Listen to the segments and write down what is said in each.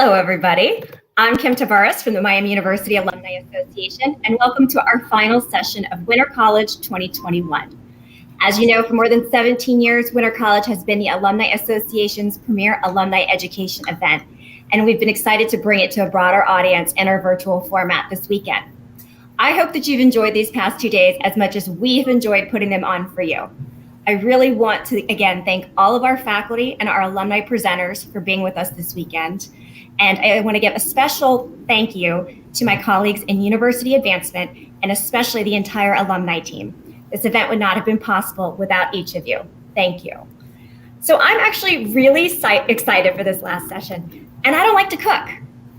Hello, everybody. I'm Kim Tavares from the Miami University Alumni Association, and welcome to our final session of Winter College 2021. As you know, for more than 17 years, Winter College has been the Alumni Association's premier alumni education event, and we've been excited to bring it to a broader audience in our virtual format this weekend. I hope that you've enjoyed these past 2 days as much as we've enjoyed putting them on for you. I really want to, again, thank all of our faculty and our alumni presenters for being with us this weekend. And I want to give a special thank you to my colleagues in University Advancement and especially the entire alumni team. This event would not have been possible without each of you. Thank you. So I'm actually really excited for this last session. And I don't like to cook,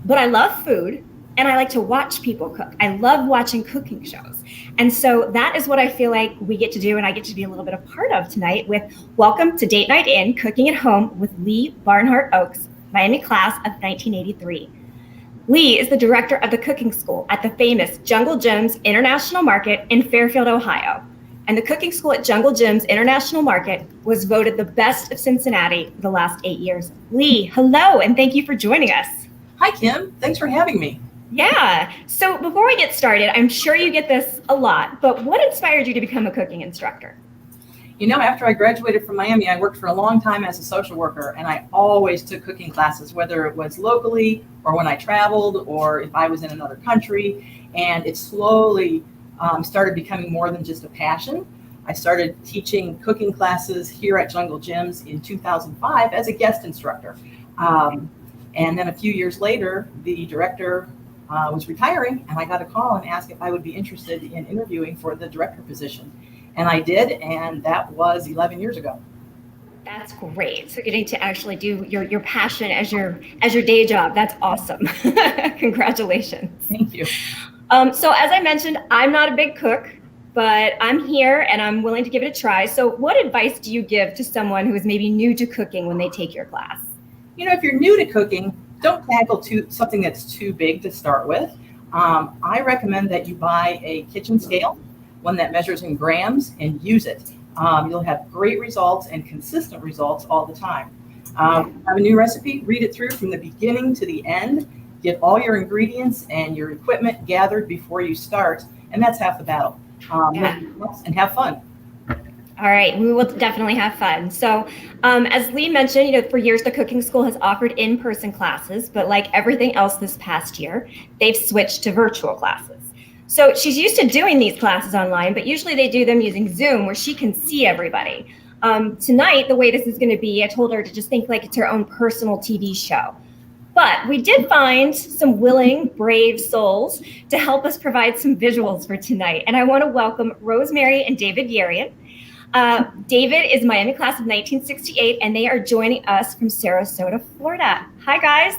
but I love food and I like to watch people cook. I love watching cooking shows. And so that is what I feel like we get to do and I get to be a little bit a part of tonight with Welcome to Date Night In, Cooking at Home with Leigh Barnhart Ochs, Miami class of 1983. Leigh is the director of the cooking school at the famous Jungle Jim's International Market in Fairfield, Ohio. And the cooking school at Jungle Jim's International Market was voted the best of Cincinnati for the last 8 years. Leigh, hello, and thank you for joining us. Hi, Kim. Thanks for having me. Yeah. So before we get started, I'm sure you get this a lot, but what inspired you to become a cooking instructor? You know, after I graduated from Miami, I worked for a long time as a social worker, and I always took cooking classes, whether it was locally or when I traveled or if I was in another country. And it slowly started becoming more than just a passion. I started teaching cooking classes here at Jungle Jim's in 2005 as a guest instructor. And then a few years later, the director was retiring, and I got a call and asked if I would be interested in interviewing for the director position. And I did, and that was 11 years ago. That's great. So getting to actually do your passion as your day job, that's awesome. Congratulations. Thank you. So as I mentioned, I'm not a big cook, but I'm here and I'm willing to give it a try. So what advice do you give to someone who is maybe new to cooking when they take your class? You know, if you're new to cooking, don't tackle something that's too big to start with. I recommend that you buy a kitchen scale, one that measures in grams, and use it. You'll have great results and consistent results all the time. Have a new recipe, read it through from the beginning to the end, get all your ingredients and your equipment gathered before you start, and that's half the battle. And have fun. All right, we will definitely have fun. So as Leigh mentioned, you know, for years, the cooking school has offered in-person classes, but like everything else this past year, they've switched to virtual classes. So she's used to doing these classes online, but usually they do them using Zoom where she can see everybody. Tonight, the way this is gonna be, I told her to just think like it's her own personal TV show. But we did find some willing, brave souls to help us provide some visuals for tonight. And I wanna welcome Rosemary and David Yarian. David is Miami class of 1968, and they are joining us from Sarasota, Florida. Hi, guys.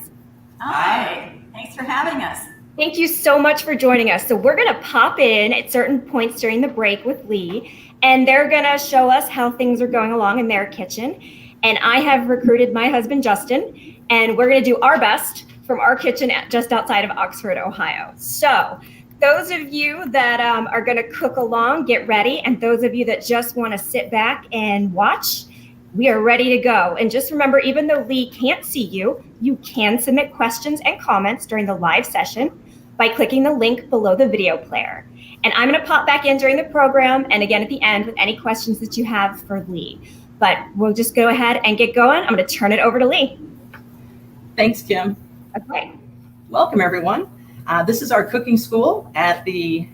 Hi, thanks for having us. Thank you so much for joining us. So we're gonna pop in at certain points during the break with Leigh, and they're gonna show us how things are going along in their kitchen. And I have recruited my husband, Justin, and we're gonna do our best from our kitchen just outside of Oxford, Ohio. So those of you that are gonna cook along, get ready. And those of you that just wanna sit back and watch, we are ready to go. And just remember, even though Leigh can't see you, you can submit questions and comments during the live session by clicking the link below the video player. And I'm gonna pop back in during the program and again at the end with any questions that you have for Leigh. But we'll just go ahead and get going. I'm gonna turn it over to Leigh. Thanks, Kim. Okay. Welcome, everyone. This is our cooking school at the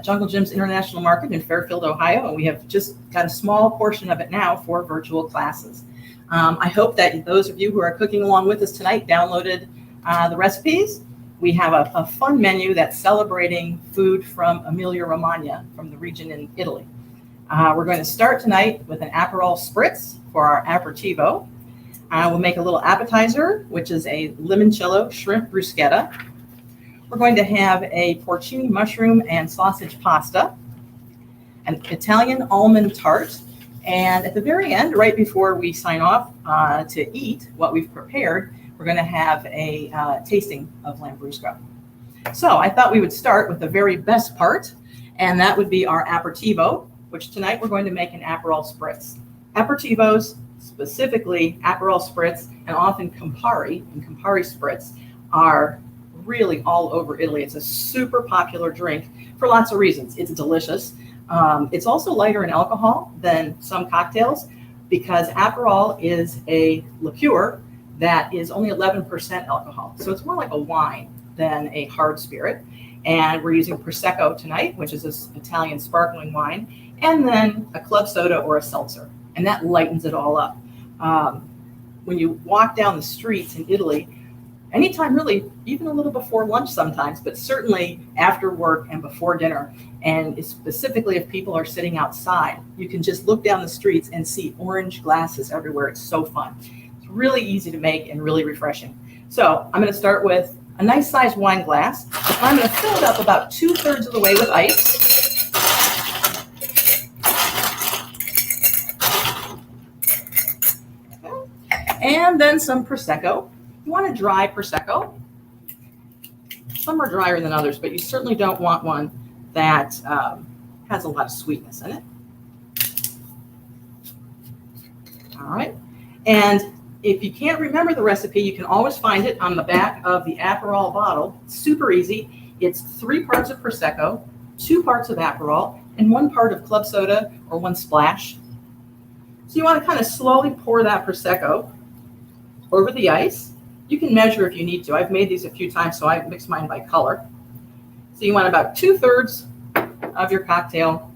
Jungle Jim's International Market in Fairfield, Ohio, and we have just got a small portion of it now for virtual classes. I hope that those of you who are cooking along with us tonight downloaded the recipes. We have a fun menu that's celebrating food from Emilia-Romagna, from the region in Italy. We're going to start tonight with an Aperol Spritz for our aperitivo. We'll make a little appetizer, which is a limoncello shrimp bruschetta. We're going to have a porcini mushroom and sausage pasta, an Italian almond tart, and at the very end, right before we sign off to eat what we've prepared, we're going to have a tasting of Lambrusco. So I thought we would start with the very best part, and that would be our aperitivo, which tonight we're going to make an Aperol Spritz. Aperitivos specifically Aperol Spritz and often Campari and Campari Spritz are really all over Italy. It's a super popular drink for lots of reasons. It's delicious. It's also lighter in alcohol than some cocktails because Aperol is a liqueur that is only 11% alcohol. So it's more like a wine than a hard spirit. And we're using Prosecco tonight, which is this Italian sparkling wine, and then a club soda or a seltzer. And that lightens it all up. When you walk down the streets in Italy, anytime really, even a little before lunch sometimes, but certainly after work and before dinner, and specifically if people are sitting outside, you can just look down the streets and see orange glasses everywhere. It's so fun. It's really easy to make and really refreshing. So I'm going to start with a nice sized wine glass. I'm going to fill it up about 2/3 of the way with ice. And then some Prosecco. You want a dry Prosecco. Some are drier than others, but you certainly don't want one that has a lot of sweetness in it. All right. And if you can't remember the recipe, you can always find it on the back of the Aperol bottle. Super easy. It's 3 parts of Prosecco, 2 parts of Aperol, and 1 part of club soda or 1 splash. So you want to kind of slowly pour that Prosecco over the ice. You can measure if you need to. I've made these a few times, so I mix mine by color. So you want about 2/3 of your cocktail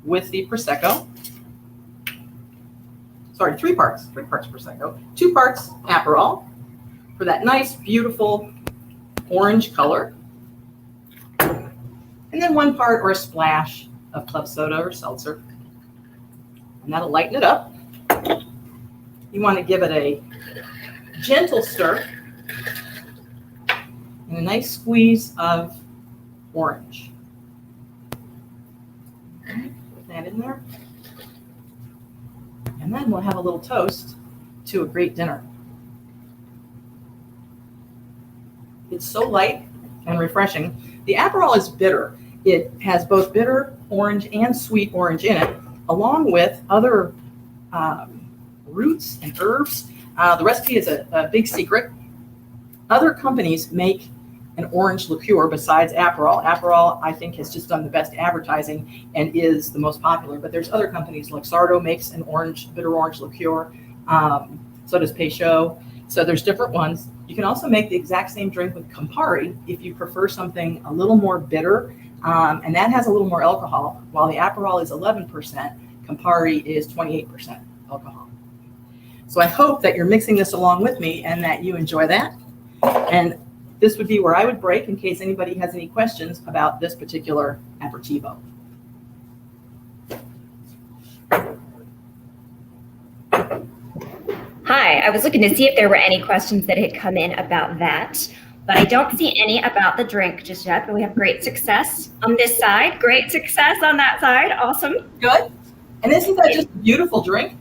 with the Prosecco. Sorry, 3 parts Prosecco, 2 parts Aperol for that nice, beautiful orange color. And then 1 part or a splash of club soda or seltzer. And that'll lighten it up. You want to give it a gentle stir and a nice squeeze of orange. Put that in there. And then we'll have a little toast to a great dinner. It's so light and refreshing. The Aperol is bitter. It has both bitter orange and sweet orange in it, along with other roots and herbs. The recipe is a big secret. Other companies make an orange liqueur besides Aperol. Aperol, I think, has just done the best advertising and is the most popular. But there's other companies. Luxardo makes an bitter orange liqueur. So does Peychaud. So there's different ones. You can also make the exact same drink with Campari if you prefer something a little more bitter. And that has a little more alcohol. While the Aperol is 11%, Campari is 28% alcohol. So I hope that you're mixing this along with me and that you enjoy that. And this would be where I would break in case anybody has any questions about this particular aperitivo. Hi, I was looking to see if there were any questions that had come in about that, but I don't see any about the drink just yet, but we have great success on this side, great success on that side. Awesome. Good. And isn't that just a beautiful drink?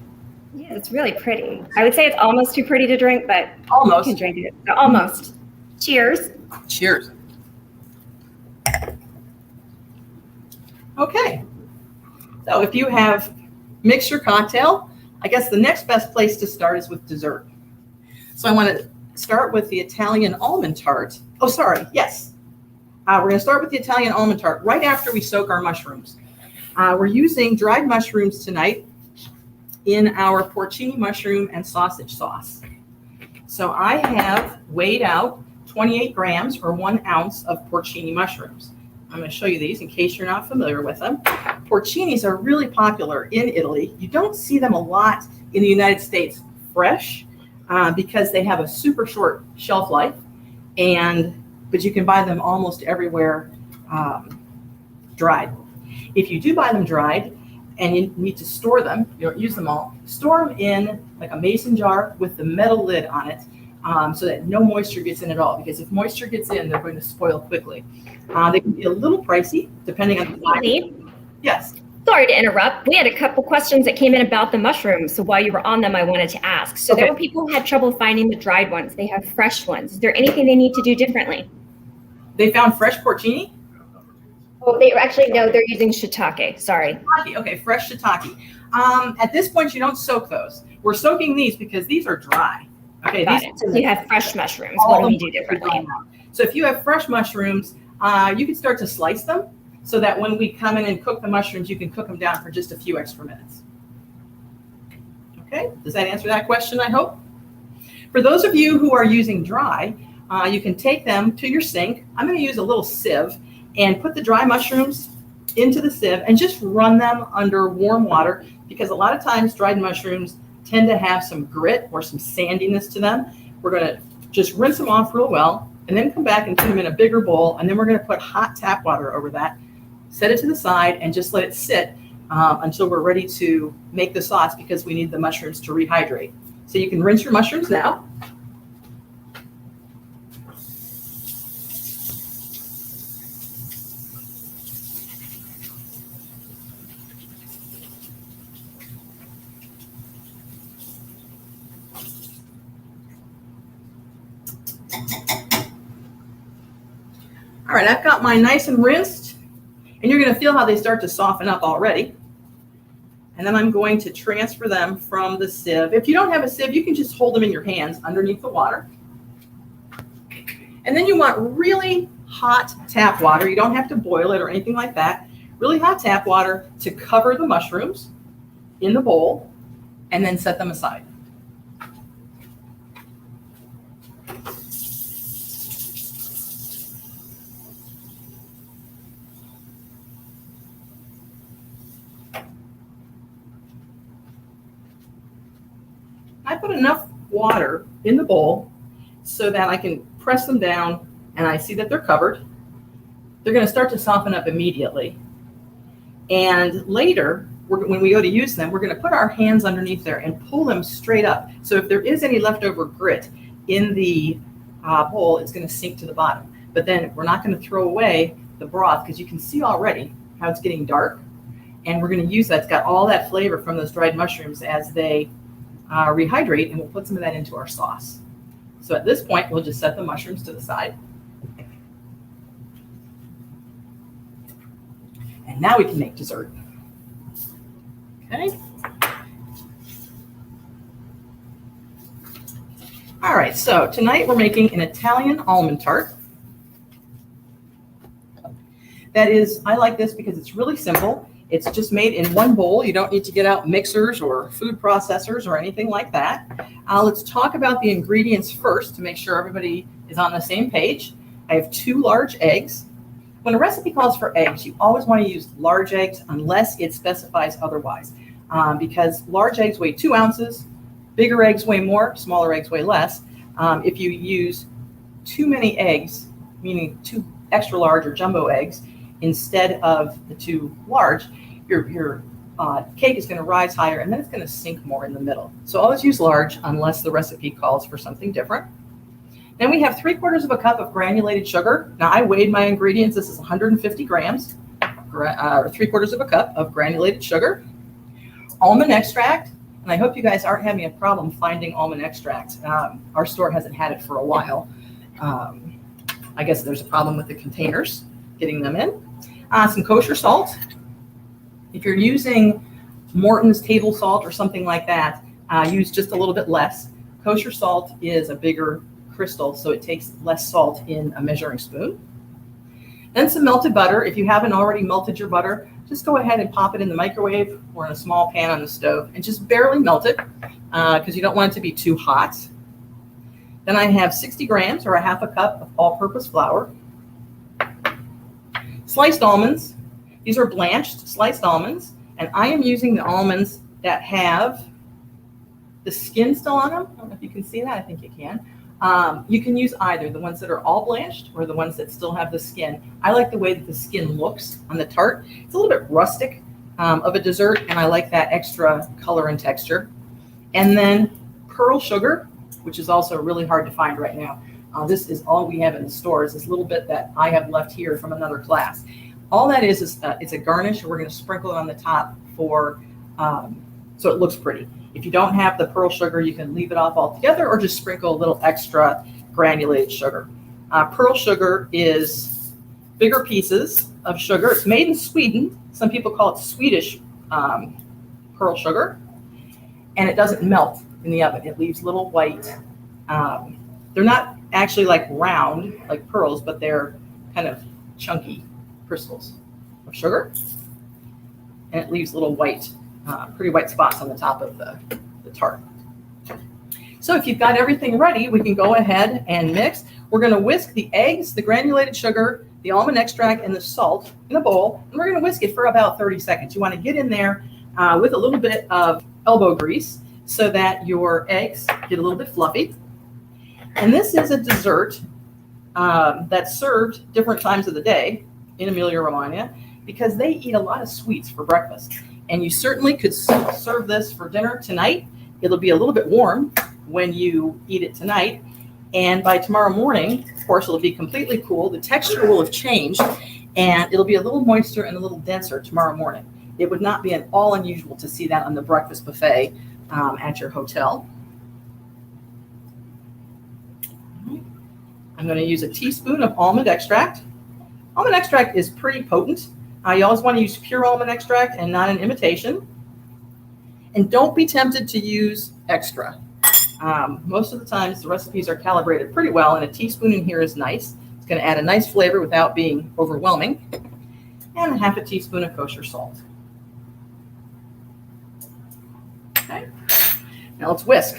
Yeah, it's really pretty. I would say it's almost too pretty to drink, but Almost. you can drink it. So almost. Cheers. Cheers. Okay. So if you have mixed your cocktail, I guess the next best place to start is with dessert. So I want to start with the Italian almond tart. Oh, sorry. Yes. We're going to start with the Italian almond tart right after we soak our mushrooms. We're using dried mushrooms tonight in our porcini mushroom and sausage sauce. So I have weighed out 28 grams or 1 ounce of porcini mushrooms. I'm going to show you these in case you're not familiar with them. Porcinis are really popular in Italy. You don't see them a lot in the United States fresh because they have a super short shelf life, but you can buy them almost everywhere dried. If you do buy them dried, and you need to store them, you don't use them all, store them in like a mason jar with the metal lid on it so that no moisture gets in at all. Because if moisture gets in, they're going to spoil quickly. They can be a little pricey depending on the size. Yes. Sorry to interrupt. We had a couple questions that came in about the mushrooms. So while you were on them, I wanted to ask. So there were people who had trouble finding the dried ones. They have fresh ones. Is there anything they need to do differently? They found fresh porcini? Oh, they actually, no, they're using shiitake. Sorry. Okay, fresh shiitake. At this point, you don't soak those. We're soaking these because these are dry. Okay. Got it. So if you have fresh mushrooms, what do we do differently? So if you have fresh mushrooms, you can start to slice them so that when we come in and cook the mushrooms, you can cook them down for just a few extra minutes. Okay. Does that answer that question, I hope? For those of you who are using dry, you can take them to your sink. I'm going to use a little sieve and put the dry mushrooms into the sieve and just run them under warm water, because a lot of times dried mushrooms tend to have some grit or some sandiness to them. We're going to just rinse them off real well and then come back and put them in a bigger bowl, and then we're going to put hot tap water over that, set it to the side, and just let it sit until we're ready to make the sauce, because we need the mushrooms to rehydrate. So you can rinse your mushrooms now. All right, I've got mine nice and rinsed, and you're going to feel how they start to soften up already. And then I'm going to transfer them from the sieve. If you don't have a sieve, you can just hold them in your hands underneath the water. And then you want really hot tap water. You don't have to boil it or anything like that. Really hot tap water to cover the mushrooms in the bowl, and then set them aside. I put enough water in the bowl so that I can press them down and I see that they're covered. They're going to start to soften up immediately. And later, when we go to use them, we're going to put our hands underneath there and pull them straight up. So if there is any leftover grit in the bowl, it's going to sink to the bottom. But then we're not going to throw away the broth, because you can see already how it's getting dark. And we're going to use that. It's got all that flavor from those dried mushrooms as they rehydrate, and we'll put some of that into our sauce. So at this point, we'll just set the mushrooms to the side. And now we can make dessert. Okay. All right, so tonight we're making an Italian almond tart. That is, I like this because it's really simple. It's just made in one bowl. You don't need to get out mixers or food processors or anything like that. Let's talk about the ingredients first to make sure everybody is on the same page. I have 2 large eggs. When a recipe calls for eggs, you always want to use large eggs unless it specifies otherwise, because large eggs weigh 2 ounces, bigger eggs weigh more, smaller eggs weigh less. If you use too many eggs, meaning 2 extra large or jumbo eggs, instead of the 2 large, your cake is going to rise higher, and then it's going to sink more in the middle. So always use large unless the recipe calls for something different. Then we have 3/4 of a cup of granulated sugar. Now I weighed my ingredients. This is 150 grams, or 3/4 of a cup of granulated sugar. Almond extract, and I hope you guys aren't having a problem finding almond extract. Our store hasn't had it for a while. I guess there's a problem with the containers getting them in. Some kosher salt. If you're using Morton's table salt or something like that, use just a little bit less. Kosher salt is a bigger crystal, so it takes less salt in a measuring spoon. Then some melted butter. If you haven't already melted your butter, just go ahead and pop it in the microwave or in a small pan on the stove and just barely melt it, because you don't want it to be too hot. Then I have 60 grams or a 1/2 cup of all-purpose flour. Sliced almonds. These are blanched sliced almonds, and I am using the almonds that have the skin still on them. I don't know if you can see that. I think you can. You can use either, the ones that are all blanched or the ones that still have the skin. I like the way that the skin looks on the tart. It's a little bit rustic of a dessert, and I like that extra color and texture. And then pearl sugar, which is also really hard to find right now. This is all we have in the stores, this little bit that I have left here from another class. All that is it's a garnish, and we're going to sprinkle it on the top for so it looks pretty. If you don't have the pearl sugar, you can leave it off altogether or just sprinkle a little extra granulated sugar. Pearl sugar is bigger pieces of sugar. It's made in Sweden. Some people call it Swedish pearl sugar, and it doesn't melt in the oven. It leaves little white, they're not actually like round like pearls, but they're kind of chunky crystals of sugar. And it leaves little white, pretty white spots on the top of the tart. So if you've got everything ready, we can go ahead and mix. We're going to whisk the eggs, the granulated sugar, the almond extract, and the salt in a bowl. And we're going to whisk it for about 30 seconds. You want to get in there with a little bit of elbow grease so that your eggs get a little bit fluffy. And this is a dessert that's served different times of the day in Emilia-Romagna because they eat a lot of sweets for breakfast. And you certainly could serve this for dinner tonight. It'll be a little bit warm when you eat it tonight. And by tomorrow morning, of course, it'll be completely cool. The texture will have changed, and it'll be a little moister and a little denser tomorrow morning. It would not be at all unusual to see that on the breakfast buffet at your hotel. I'm going to use a teaspoon of almond extract. Almond extract is pretty potent. You always want to use pure almond extract and not an imitation. And don't be tempted to use extra. Most of the times the recipes are calibrated pretty well, and a teaspoon in here is nice. It's going to add a nice flavor without being overwhelming. And a half a teaspoon of kosher salt. Okay. Now let's whisk.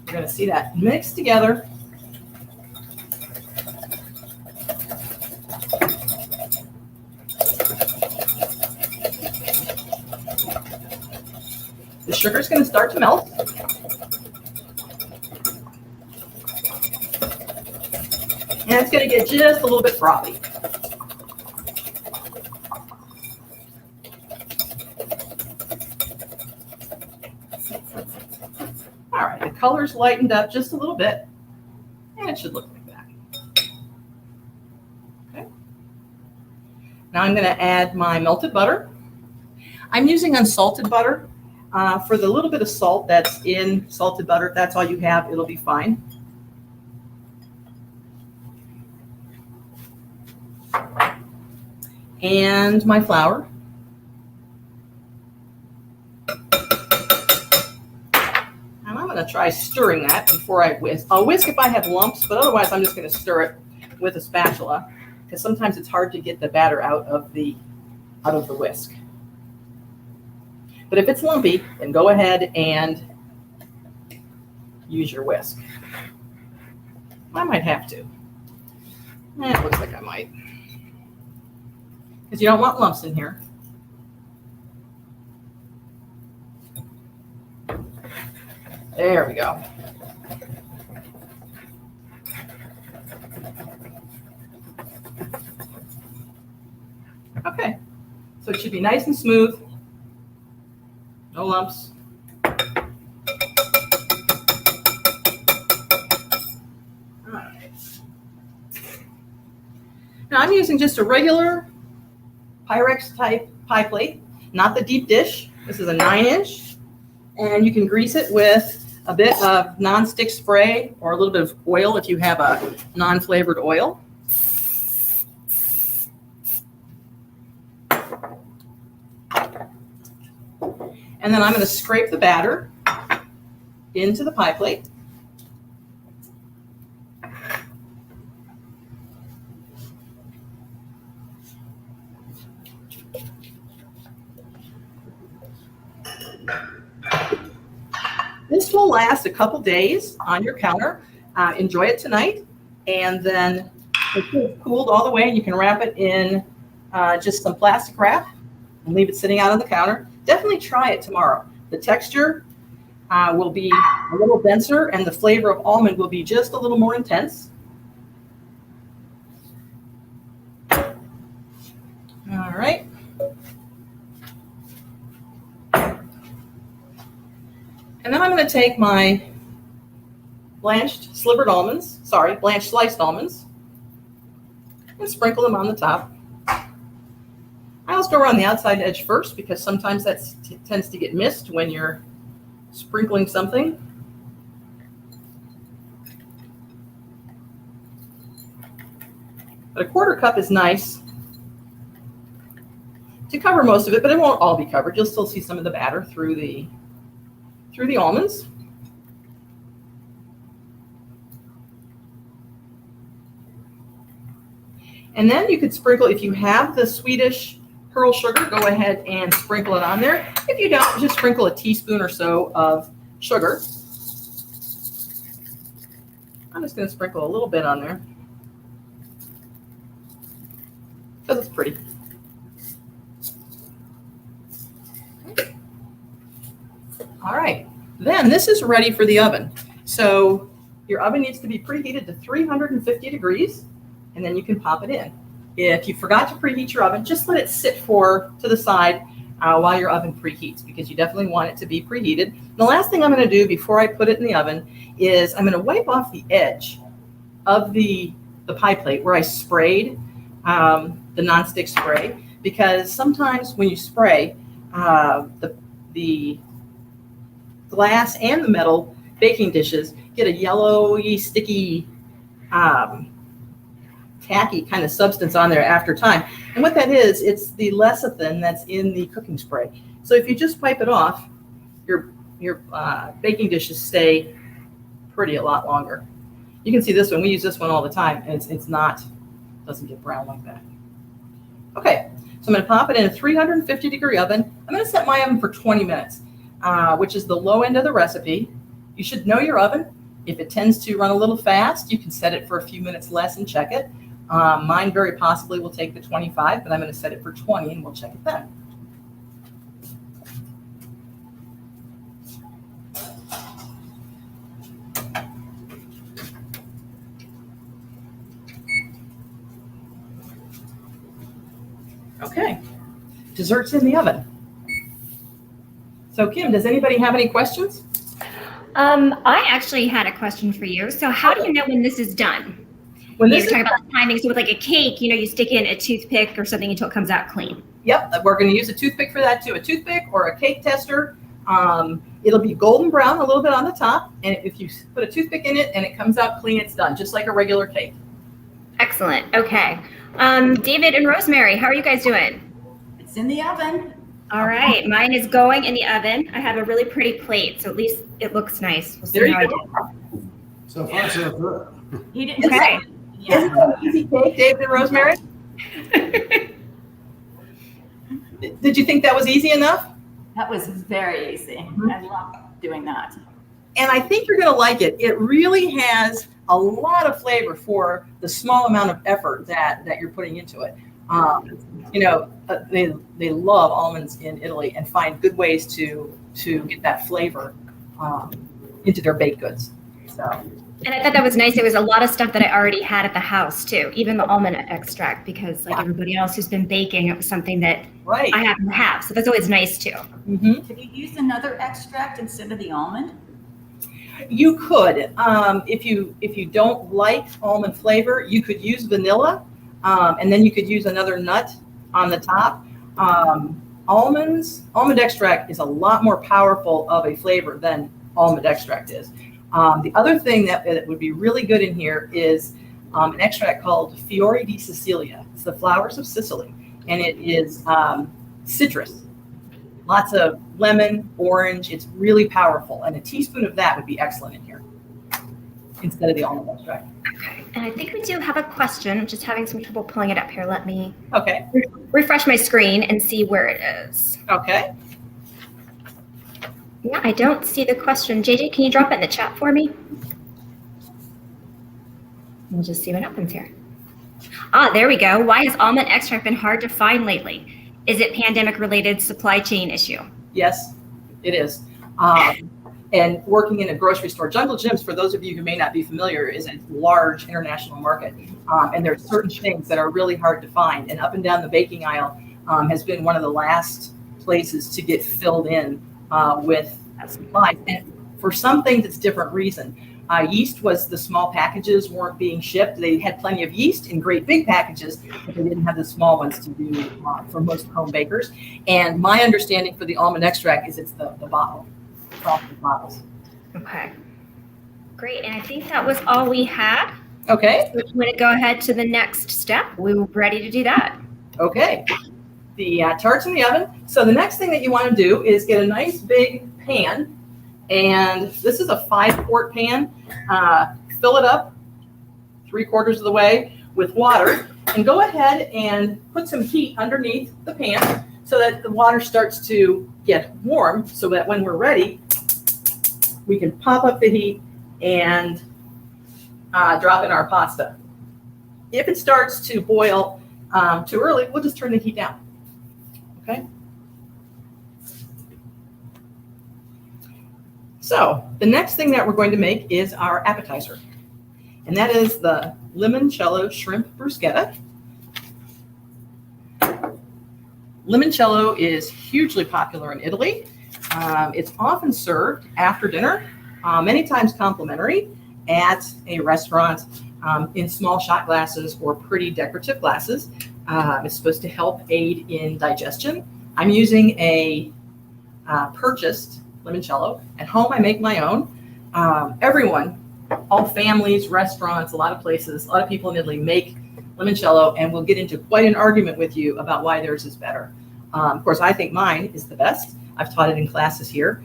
We're going to see that mix together. The sugar is going to start to melt. And it's going to get just a little bit frothy. All right, the color's lightened up just a little bit, and it should look like that. Okay. Now I'm going to add my melted butter. I'm using unsalted butter. For the little bit of salt that's in salted butter, if that's all you have, it'll be fine. And my flour. And I'm going to try stirring that before I whisk. I'll whisk if I have lumps, but otherwise I'm just going to stir it with a spatula because sometimes it's hard to get the batter out of the whisk. But if it's lumpy, then go ahead and use your whisk. I might have to. It looks like I might. Because you don't want lumps in here. There we go. Okay, so it should be nice and smooth. No lumps. All right. Now I'm using just a regular Pyrex type pie plate, not the deep dish. This is a 9-inch, and you can grease it with a bit of non-stick spray or a little bit of oil if you have a non-flavored oil. And then I'm going to scrape the batter into the pie plate. This will last a couple days on your counter. Enjoy it tonight, and then it's cooled all the way, and you can wrap it in just some plastic wrap and leave it sitting out on the counter. Definitely try it tomorrow. The texture will be a little denser, and the flavor of almond will be just a little more intense. All right. And then I'm going to take my blanched sliced almonds, and sprinkle them on the top. I always go around the outside edge first because sometimes that tends to get missed when you're sprinkling something. But a 1/4 cup is nice. to cover most of it, but it won't all be covered. You'll still see some of the batter through the almonds. And then you could sprinkle, if you have the Swedish pearl sugar, go ahead and sprinkle it on there. If you don't, just sprinkle a teaspoon or so of sugar. I'm just going to sprinkle a little bit on there because it's pretty. All right, then this is ready for the oven. So your oven needs to be preheated to 350 degrees, and then you can pop it in. If you forgot to preheat your oven, just let it sit to the side while your oven preheats, because you definitely want it to be preheated. The last thing I'm going to do before I put it in the oven is I'm going to wipe off the edge of the pie plate where I sprayed the nonstick spray, because sometimes when you spray, the glass and the metal baking dishes get a yellowy, sticky, tacky kind of substance on there after time. And what that is, it's the lecithin that's in the cooking spray. So if you just wipe it off, your baking dishes stay pretty a lot longer. You can see this one. We use this one all the time, and doesn't get brown like that. Okay, so I'm going to pop it in a 350 degree oven. I'm going to set my oven for 20 minutes, which is the low end of the recipe. You should know your oven. If it tends to run a little fast, you can set it for a few minutes less and check it. Mine very possibly will take the 25, but I'm going to set it for 20 and we'll check it then. Okay, dessert's in the oven. So Kim, does anybody have any questions? I actually had a question for you. So how do you know when this is done? When You this were talking about the timing. So with like a cake, you stick in a toothpick or something until it comes out clean. Yep, we're going to use a toothpick for that too. A toothpick or a cake tester. It'll be golden brown a little bit on the top. And if you put a toothpick in it and it comes out clean, it's done, just like a regular cake. Excellent. Okay. David and Rosemary, how are you guys doing? It's in the oven. All right. Mine is going in the oven. I have a really pretty plate, so at least it looks nice. We'll see There how you I go. do. So far, so good. He didn't Okay. say. Isn't Yeah. that an easy cake, David and Rosemary? Did you think that was easy enough? That was very easy. I love doing that. And I think you're going to like it. It really has a lot of flavor for the small amount of effort that you're putting into it. They love almonds in Italy and find good ways to get that flavor into their baked goods. So. And I thought that was nice. There was a lot of stuff that I already had at the house too, even the almond extract, because like everybody else who's been baking, it was something that Right. I happen to have. So that's always nice too. Mm-hmm. Could you use another extract instead of the almond? You could, if you don't like almond flavor, you could use vanilla, and then you could use another nut on the top. Almond extract is a lot more powerful of a flavor than almond extract is. The other thing that would be really good in here is an extract called Fiori di Sicilia. It's the flowers of Sicily, and it is citrus. Lots of lemon, orange. It's really powerful, and a teaspoon of that would be excellent in here instead of the almond extract. Okay. And I think we do have a question. I'm just having some trouble pulling it up here. Let me Okay. refresh my screen and see where it is. Okay. Yeah, I don't see the question. JJ, can you drop it in the chat for me? We'll just see what happens here. There we go. Why has almond extract been hard to find lately? Is it pandemic-related supply chain issue? Yes, it is. And working in a grocery store, Jungle Jim's, for those of you who may not be familiar, is a large international market. And there are certain things that are really hard to find. And up and down the baking aisle has been one of the last places to get filled in with supplies. And for some things, it's different reason. Yeast was the small packages weren't being shipped. They had plenty of yeast in great big packages, but they didn't have the small ones to do for most home bakers. And my understanding for the almond extract is it's the bottle, frosted bottles. Okay. Great. And I think that was all we had. Okay. So we're going to go ahead to the next step. We were ready to do that. Okay. the tarts in the oven. So the next thing that you want to do is get a nice big pan. And this is a 5-quart pan. Fill it up 3/4 of the way with water. And go ahead and put some heat underneath the pan so that the water starts to get warm, so that when we're ready, we can pop up the heat and drop in our pasta. If it starts to boil too early, we'll just turn the heat down. Okay? So the next thing that we're going to make is our appetizer. And that is the Limoncello shrimp bruschetta. Limoncello is hugely popular in Italy. It's often served after dinner, many times complimentary at a restaurant in small shot glasses or pretty decorative glasses. It's supposed to help aid in digestion. I'm using a purchased limoncello. At home, I make my own. Everyone, all families, restaurants, a lot of places, a lot of people in Italy make limoncello, and we'll get into quite an argument with you about why theirs is better. Of course, I think mine is the best. I've taught it in classes here,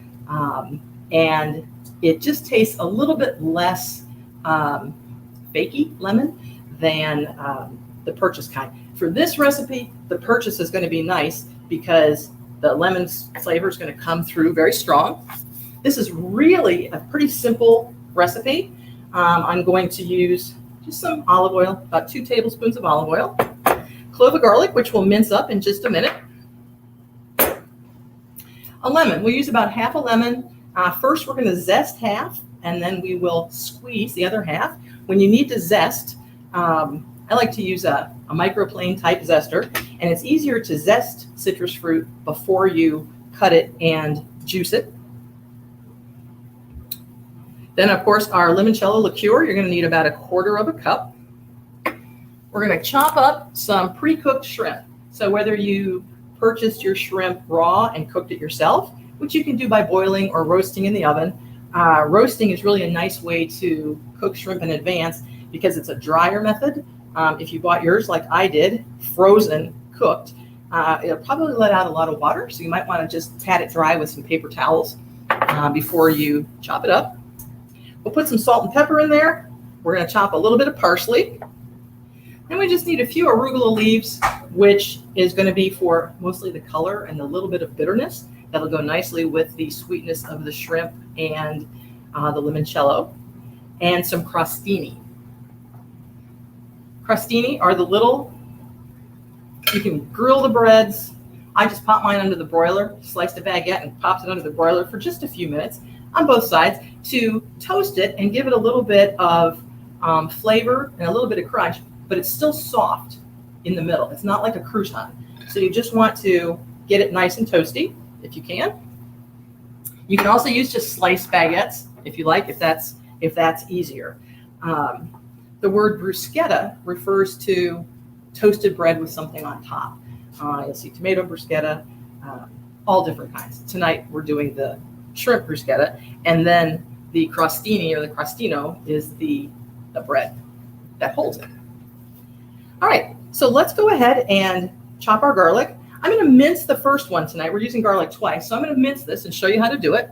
and it just tastes a little bit less bakey lemon than the purchase kind. For this recipe, the purchase is going to be nice because the lemon flavor is going to come through very strong. This is really a pretty simple recipe. I'm going to use just some olive oil, about 2 tablespoons of olive oil, clove of garlic, which we'll mince up in just a minute. A lemon, we'll use about half a lemon. First, we're going to zest half, and then we will squeeze the other half. When you need to zest, I like to use a microplane type zester, and it's easier to zest citrus fruit before you cut it and juice it. Then, of course, our limoncello liqueur, you're going to need about 1/4 cup. We're going to chop up some pre-cooked shrimp. So whether you purchased your shrimp raw and cooked it yourself, which you can do by boiling or roasting in the oven. Roasting is really a nice way to cook shrimp in advance because it's a drier method. If you bought yours like I did, frozen, cooked, it'll probably let out a lot of water, so you might want to just pat it dry with some paper towels before you chop it up. We'll put some salt and pepper in there. We're going to chop a little bit of parsley. Then we just need a few arugula leaves, which is going to be for mostly the color and a little bit of bitterness. That'll go nicely with the sweetness of the shrimp and the limoncello. And some crostini. Crostini are the little, you can grill the breads. I just pop mine under the broiler, sliced a baguette and popped it under the broiler for just a few minutes on both sides to toast it and give it a little bit of flavor and a little bit of crunch, but it's still soft in the middle. It's not like a crouton. So you just want to get it nice and toasty if you can. You can also use just sliced baguettes if you like, if that's easier. The word bruschetta refers to toasted bread with something on top. You'll see tomato bruschetta, all different kinds. Tonight we're doing the shrimp bruschetta, and then the crostini or the crostino is the bread that holds it. All right, so let's go ahead and chop our garlic. I'm going to mince the first one tonight. We're using garlic twice, so I'm going to mince this and show you how to do it.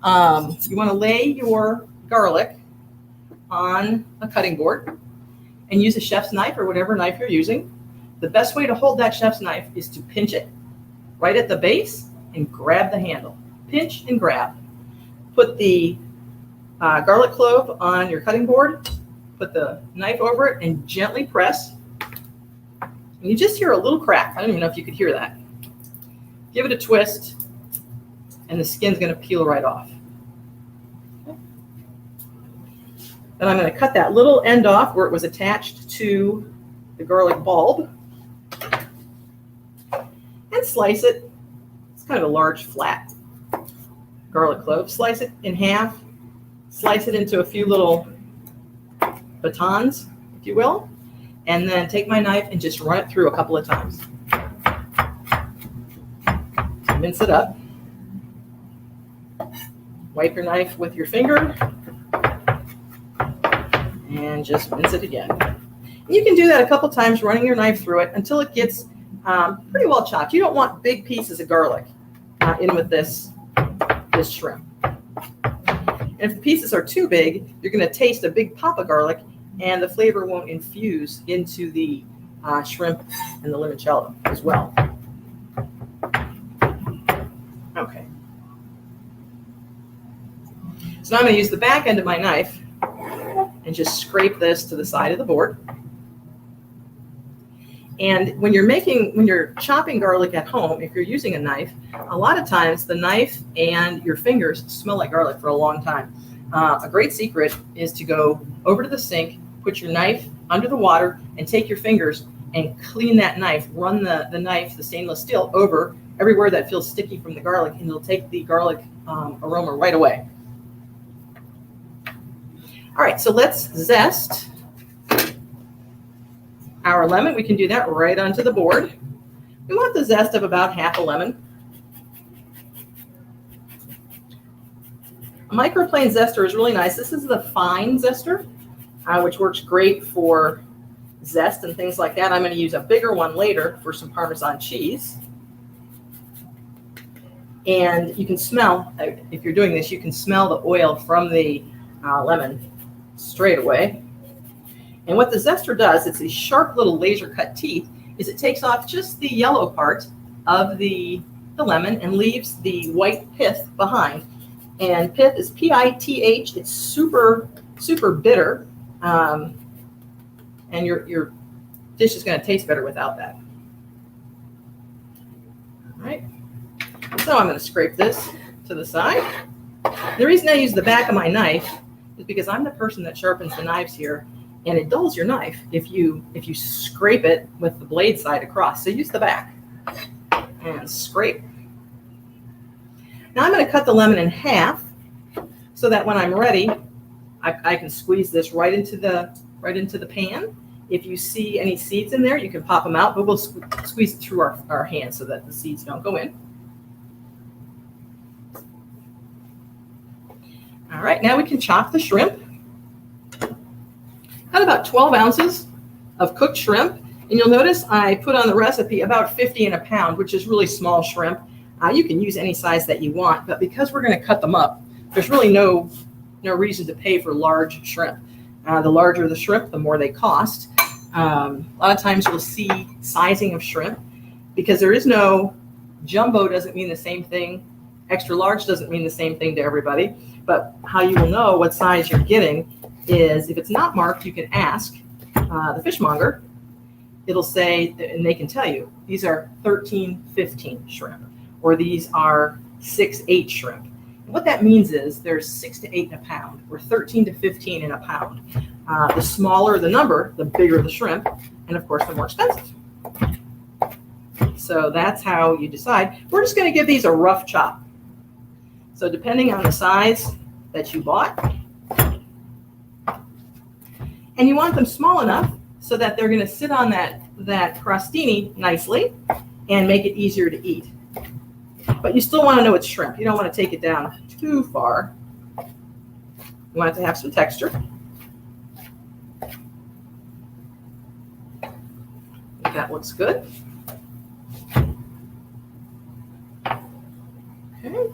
You want to lay your garlic on a cutting board and use a chef's knife or whatever knife you're using. The best way to hold that chef's knife is to pinch it right at the base and grab the handle. Pinch and grab. Put the garlic clove on your cutting board, put the knife over it, and gently press. And you just hear a little crack. I don't even know if you could hear that. Give it a twist, and the skin's going to peel right off. Okay. Then I'm going to cut that little end off where it was attached to the garlic bulb and slice it. It's kind of a large, flat garlic clove. Slice it in half. Slice it into a few little batons, if you will. And then take my knife and just run it through a couple of times. Mince it up. Wipe your knife with your finger. And just mince it again. And you can do that a couple times, running your knife through it until it gets pretty well chopped. You don't want big pieces of garlic in with this shrimp. And if the pieces are too big, you're going to taste a big pop of garlic, and the flavor won't infuse into the shrimp and the limoncello as well. Okay. So now I'm going to use the back end of my knife and just scrape this to the side of the board. And when you're chopping garlic at home, if you're using a knife, a lot of times the knife and your fingers smell like garlic for a long time. A great secret is to go over to the sink, put your knife under the water, and take your fingers and clean that knife. Run the knife, the stainless steel, over everywhere that feels sticky from the garlic, and it'll take the garlic aroma right away. All right, so let's zest our lemon. We can do that right onto the board. We want the zest of about half a lemon. A microplane zester is really nice. This is the fine zester, which works great for zest and things like that. I'm going to use a bigger one later for some Parmesan cheese. And you can smell, if you're doing this, you can smell the oil from the lemon straight away. And what the zester does, it's these sharp little laser cut teeth, is it takes off just the yellow part of the lemon and leaves the white pith behind. And pith is P-I-T-H. It's super, super bitter. And your dish is going to taste better without that. All right. So I'm going to scrape this to the side. The reason I use the back of my knife is because I'm the person that sharpens the knives here. And it dulls your knife if you scrape it with the blade side across. So use the back and scrape. Now I'm going to cut the lemon in half so that when I'm ready, I can squeeze this right into the pan. If you see any seeds in there, you can pop them out, but we'll squeeze it through our hands so that the seeds don't go in. All right, now we can chop the shrimp. Got about 12 ounces of cooked shrimp, and you'll notice I put on the recipe about 50 in a pound, which is really small shrimp. You can use any size that you want, but because we're going to cut them up, there's really no reason to pay for large shrimp. The larger the shrimp, the more they cost. A lot of times you'll see sizing of shrimp because there is no jumbo doesn't mean the same thing. Extra large doesn't mean the same thing to everybody, but how you will know what size you're getting is if it's not marked, you can ask the fishmonger. It'll say, and they can tell you, these are 13-15 shrimp, or these are 6-8 shrimp. And what that means is there's 6 to 8 in a pound, or 13 to 15 in a pound. The smaller the number, the bigger the shrimp, and of course, the more expensive. So that's how you decide. We're just going to give these a rough chop. So depending on the size that you bought, and you want them small enough so that they're going to sit on that crostini nicely and make it easier to eat. But you still want to know it's shrimp. You don't want to take it down too far. You want it to have some texture. That looks good. Okay.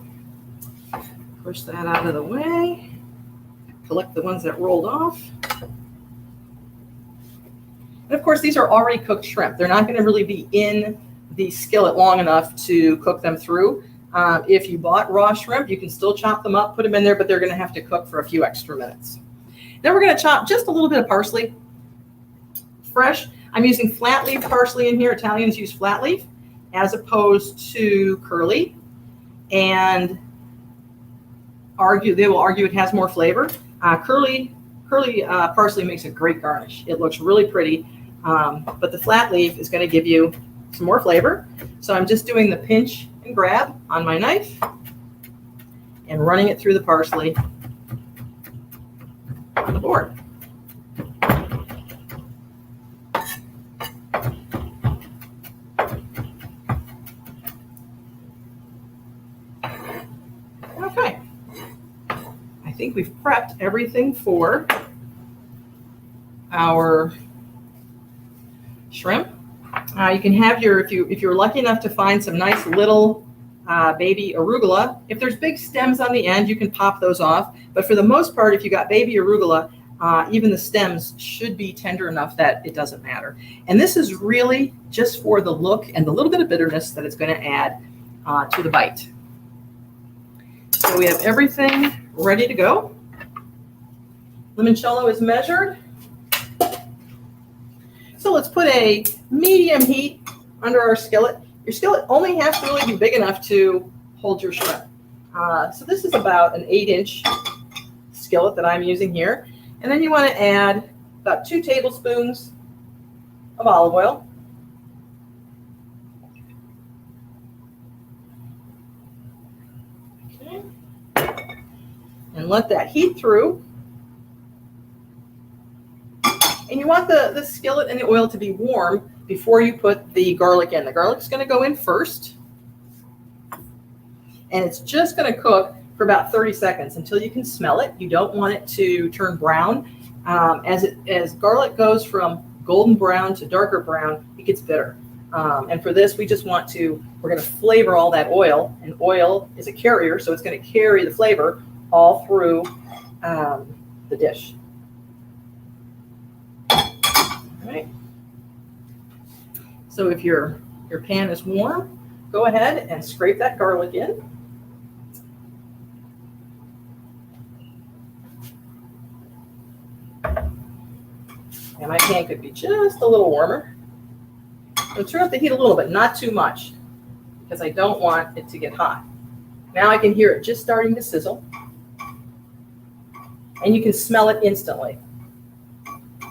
Push that out of the way. Collect the ones that rolled off. And of course, these are already cooked shrimp. They're not going to really be in the skillet long enough to cook them through. If you bought raw shrimp, you can still chop them up, put them in there, but they're going to have to cook for a few extra minutes. Then we're going to chop just a little bit of parsley. Fresh. I'm using flat leaf parsley in here. Italians use flat leaf as opposed to curly. And they will argue it has more flavor. Curly parsley makes a great garnish. It looks really pretty, but the flat leaf is going to give you some more flavor. So I'm just doing the pinch and grab on my knife and running it through the parsley on the board. Okay. I think we've prepped everything for our shrimp. You can have your, if you're lucky enough to find some nice little baby arugula. If there's big stems on the end, you can pop those off. But for the most part, if you got baby arugula, even the stems should be tender enough that it doesn't matter. And this is really just for the look and the little bit of bitterness that it's going to add to the bite. So we have everything ready to go. Limoncello is measured. So let's put a medium heat under our skillet. Your skillet only has to really be big enough to hold your shrimp. So this is about an 8-inch skillet that I'm using here. And then you want to add about 2 tablespoons of olive oil. Okay. And let that heat through. And you want the skillet and the oil to be warm before you put the garlic in. The garlic's going to go in first. And it's just going to cook for about 30 seconds until you can smell it. You don't want it to turn brown. As garlic goes from golden brown to darker brown, it gets bitter. And for this, we're going to flavor all that oil. And oil is a carrier, so it's going to carry the flavor all through the dish. All right. So if your pan is warm, go ahead and scrape that garlic in. And my pan could be just a little warmer. I'll turn up the heat a little bit, not too much, because I don't want it to get hot. Now I can hear it just starting to sizzle. And you can smell it instantly. I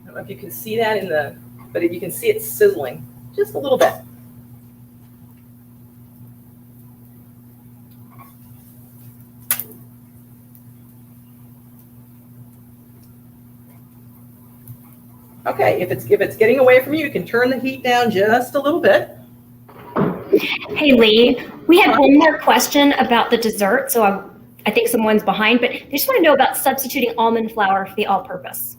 don't know if you can see that but you can see it sizzling just a little bit. Okay, if it's getting away from you, you can turn the heat down just a little bit. Hey, Leigh, we had one more question about the dessert, so I think someone's behind, but they just want to know about substituting almond flour for the all-purpose.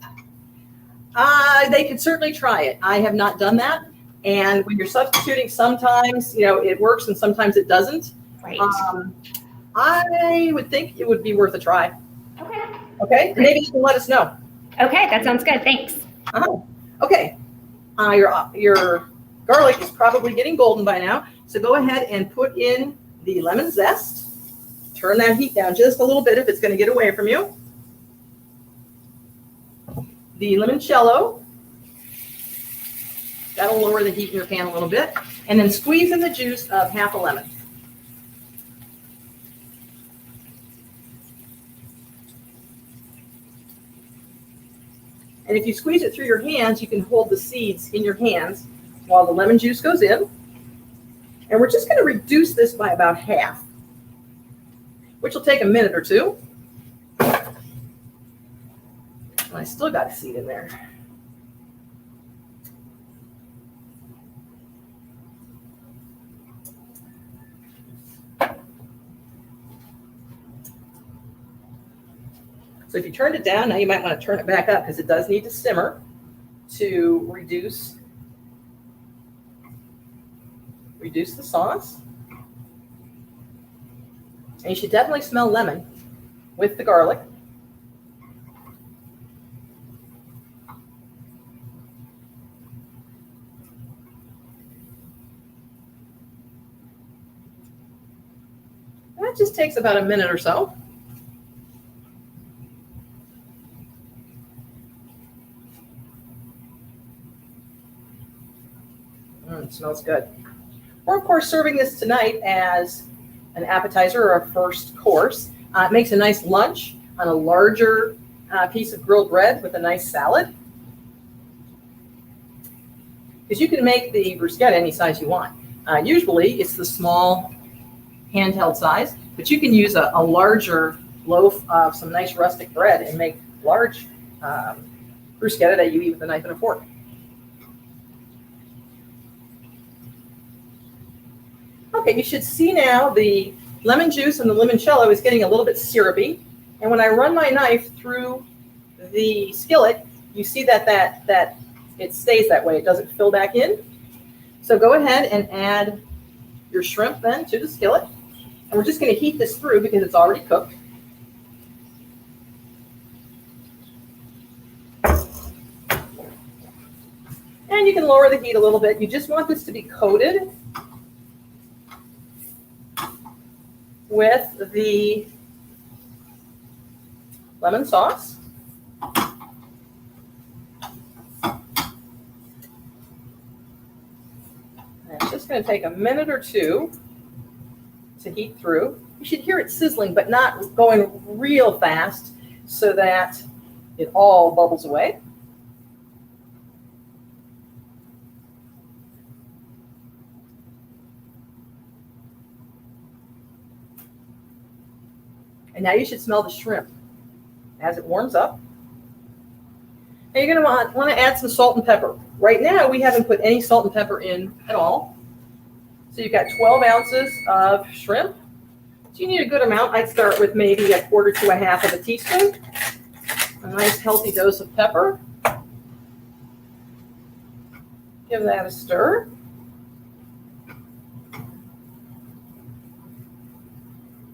They could certainly try it. I have not done that. And when you're substituting, sometimes, it works and sometimes it doesn't. Right. I would think it would be worth a try. Okay. Okay, maybe you can let us know. Okay, that sounds good. Thanks. Okay, your garlic is probably getting golden by now, so go ahead and put in the lemon zest. Turn that heat down just a little bit if it's going to get away from you. The limoncello. That'll lower the heat in your pan a little bit. And then squeeze in the juice of half a lemon. And if you squeeze it through your hands, you can hold the seeds in your hands while the lemon juice goes in. And we're just going to reduce this by about half, which will take a minute or two. And I still got a seed in there. So if you turned it down, now you might want to turn it back up because it does need to simmer to reduce the sauce. And you should definitely smell lemon with the garlic. That just takes about a minute or so. It smells good. We're, of course, serving this tonight as an appetizer or a first course. It makes a nice lunch on a larger piece of grilled bread with a nice salad. Because you can make the bruschetta any size you want. Usually, it's the small handheld size, but you can use a larger loaf of some nice rustic bread and make large bruschetta that you eat with a knife and a fork. Okay, you should see now the lemon juice and the limoncello is getting a little bit syrupy. And when I run my knife through the skillet, you see that it stays that way. It doesn't fill back in. So go ahead and add your shrimp then to the skillet. And we're just going to heat this through because it's already cooked. And you can lower the heat a little bit. You just want this to be coated with the lemon sauce. And it's just going to take a minute or two to heat through. You should hear it sizzling, but not going real fast so that it all bubbles away. And now you should smell the shrimp as it warms up. Now you're going to want to add some salt and pepper. Right now we haven't put any salt and pepper in at all. So you've got 12 ounces of shrimp. So you need a good amount. I'd start with maybe a quarter to a half of a teaspoon. A nice healthy dose of pepper. Give that a stir.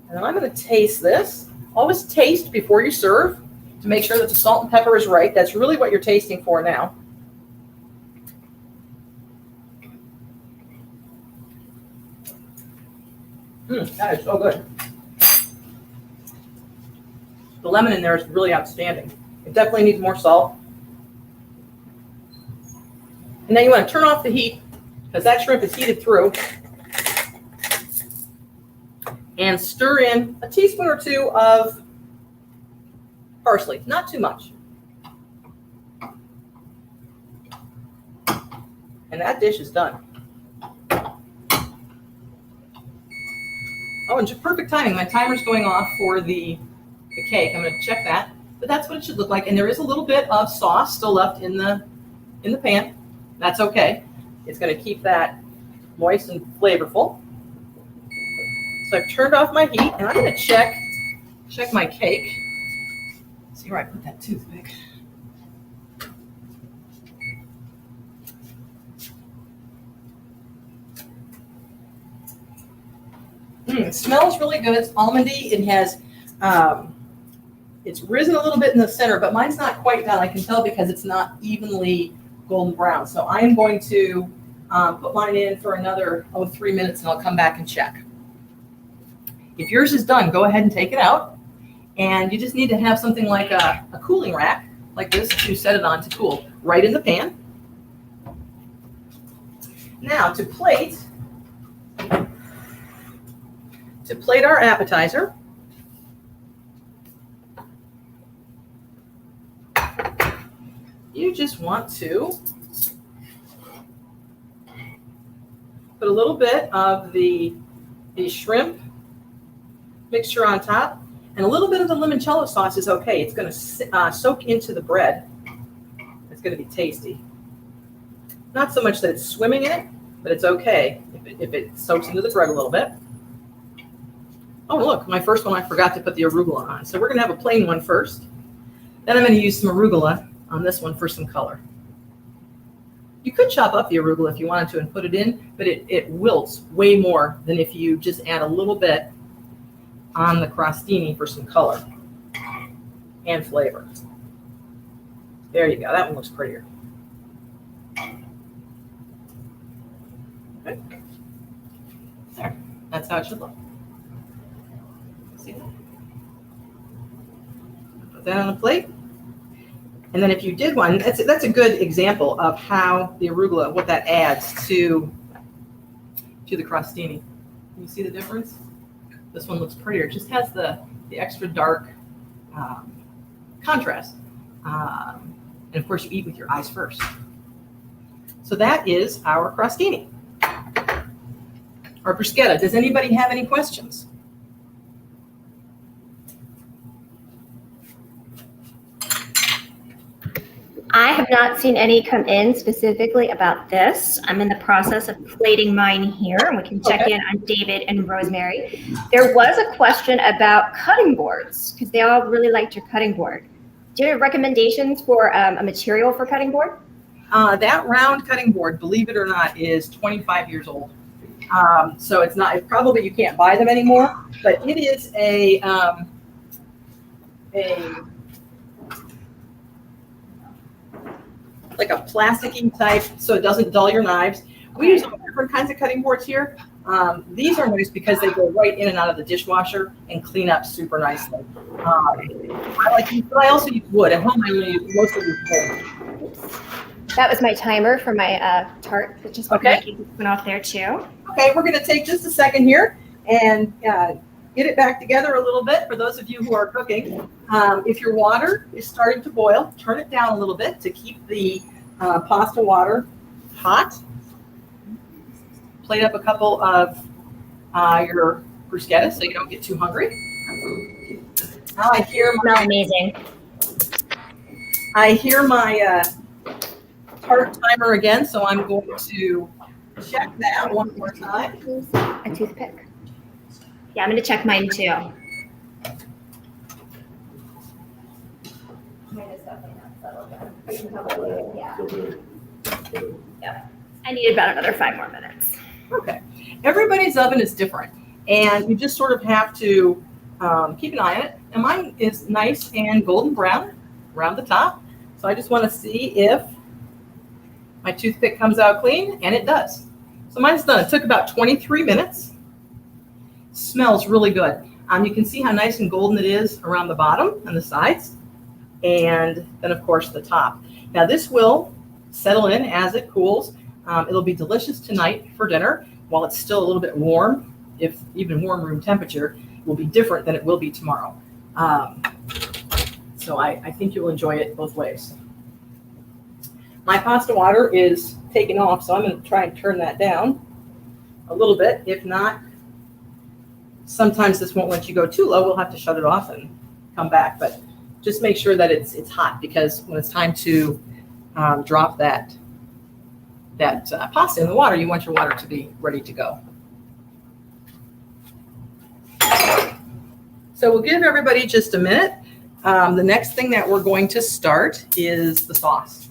And then I'm going to taste this. Always taste before you serve to make sure that the salt and pepper is right. That's really what you're tasting for now. That is so good. The lemon in there is really outstanding. It definitely needs more salt. And then you want to turn off the heat because that shrimp is heated through. And stir in a teaspoon or two of parsley, not too much. And that dish is done. Oh, and just perfect timing. My timer's going off for the cake. I'm going to check that. But that's what it should look like. And there is a little bit of sauce still left in the pan. That's okay. It's going to keep that moist and flavorful. So I've turned off my heat, and I'm going to check my cake. See where I put that toothpick. It smells really good. It's almondy. It has, it's risen a little bit in the center, but mine's not quite done. I can tell because it's not evenly golden brown. So I'm going to put mine in for another 3 minutes, and I'll come back and check. If yours is done, go ahead and take it out. And you just need to have something like a cooling rack like this to set it on to cool right in the pan. Now to plate our appetizer, you just want to put a little bit of the shrimp mixture on top, and a little bit of the limoncello sauce is okay. It's going to soak into the bread. It's going to be tasty. Not so much that it's swimming in it, but it's okay if it soaks into the bread a little bit. Oh, look, my first one I forgot to put the arugula on. So we're going to have a plain one first. Then I'm going to use some arugula on this one for some color. You could chop up the arugula if you wanted to and put it in, but it wilts way more than if you just add a little bit on the crostini for some color and flavor. There you go. That one looks prettier. Okay. There. That's how it should look. See that? Put that on a plate. And then if you did one, that's a good example of how the arugula, what that adds to the crostini. Can you see the difference? This one looks prettier. It just has the extra dark contrast. And of course, you eat with your eyes first. So that is our crostini. Or bruschetta. Does anybody have any questions? I have not seen any come in specifically about this. I'm in the process of plating mine here, and we can check in on David and Rosemary. There was a question about cutting boards, because they all really liked your cutting board. Do you have recommendations for a material for cutting board? That round cutting board, believe it or not, is 25 years old. So it's probably you can't buy them anymore, but it is like a plasticky type, so it doesn't dull your knives. We use all different kinds of cutting boards here. These are nice because they go right in and out of the dishwasher and clean up super nicely. I like these, but I also use wood. At home, I mostly use wood. That was my timer for my tart, which is what went off there too. Okay, we're going to take just a second here and get it back together a little bit for those of you who are cooking. If your water is starting to boil, turn it down a little bit to keep the pasta water hot. Plate up a couple of your bruschetta so you don't get too hungry. Now I hear my amazing. I hear my tart timer again, so I'm going to check that one more time. A toothpick. Yeah, I'm going to check mine too. Mine is definitely not settled yet. Yeah. I need about another 5 more minutes. Okay. Everybody's oven is different, and you just sort of have to keep an eye on it. And mine is nice and golden brown around the top. So I just want to see if my toothpick comes out clean, and it does. So mine's done. It took about 23 minutes. Smells really good. You can see how nice and golden it is around the bottom and the sides, and then of course the top. Now this will settle in as it cools. It'll be delicious tonight for dinner while it's still a little bit warm. If even warm room temperature, will be different than it will be tomorrow. So I think you'll enjoy it both ways. My pasta water is taking off, so I'm going to try and turn that down a little bit. If not, sometimes this won't let you go too low. We'll have to shut it off and come back. But just make sure that it's hot, because when it's time to drop that pasta in the water, you want your water to be ready to go. So we'll give everybody just a minute. The next thing that we're going to start is the sauce.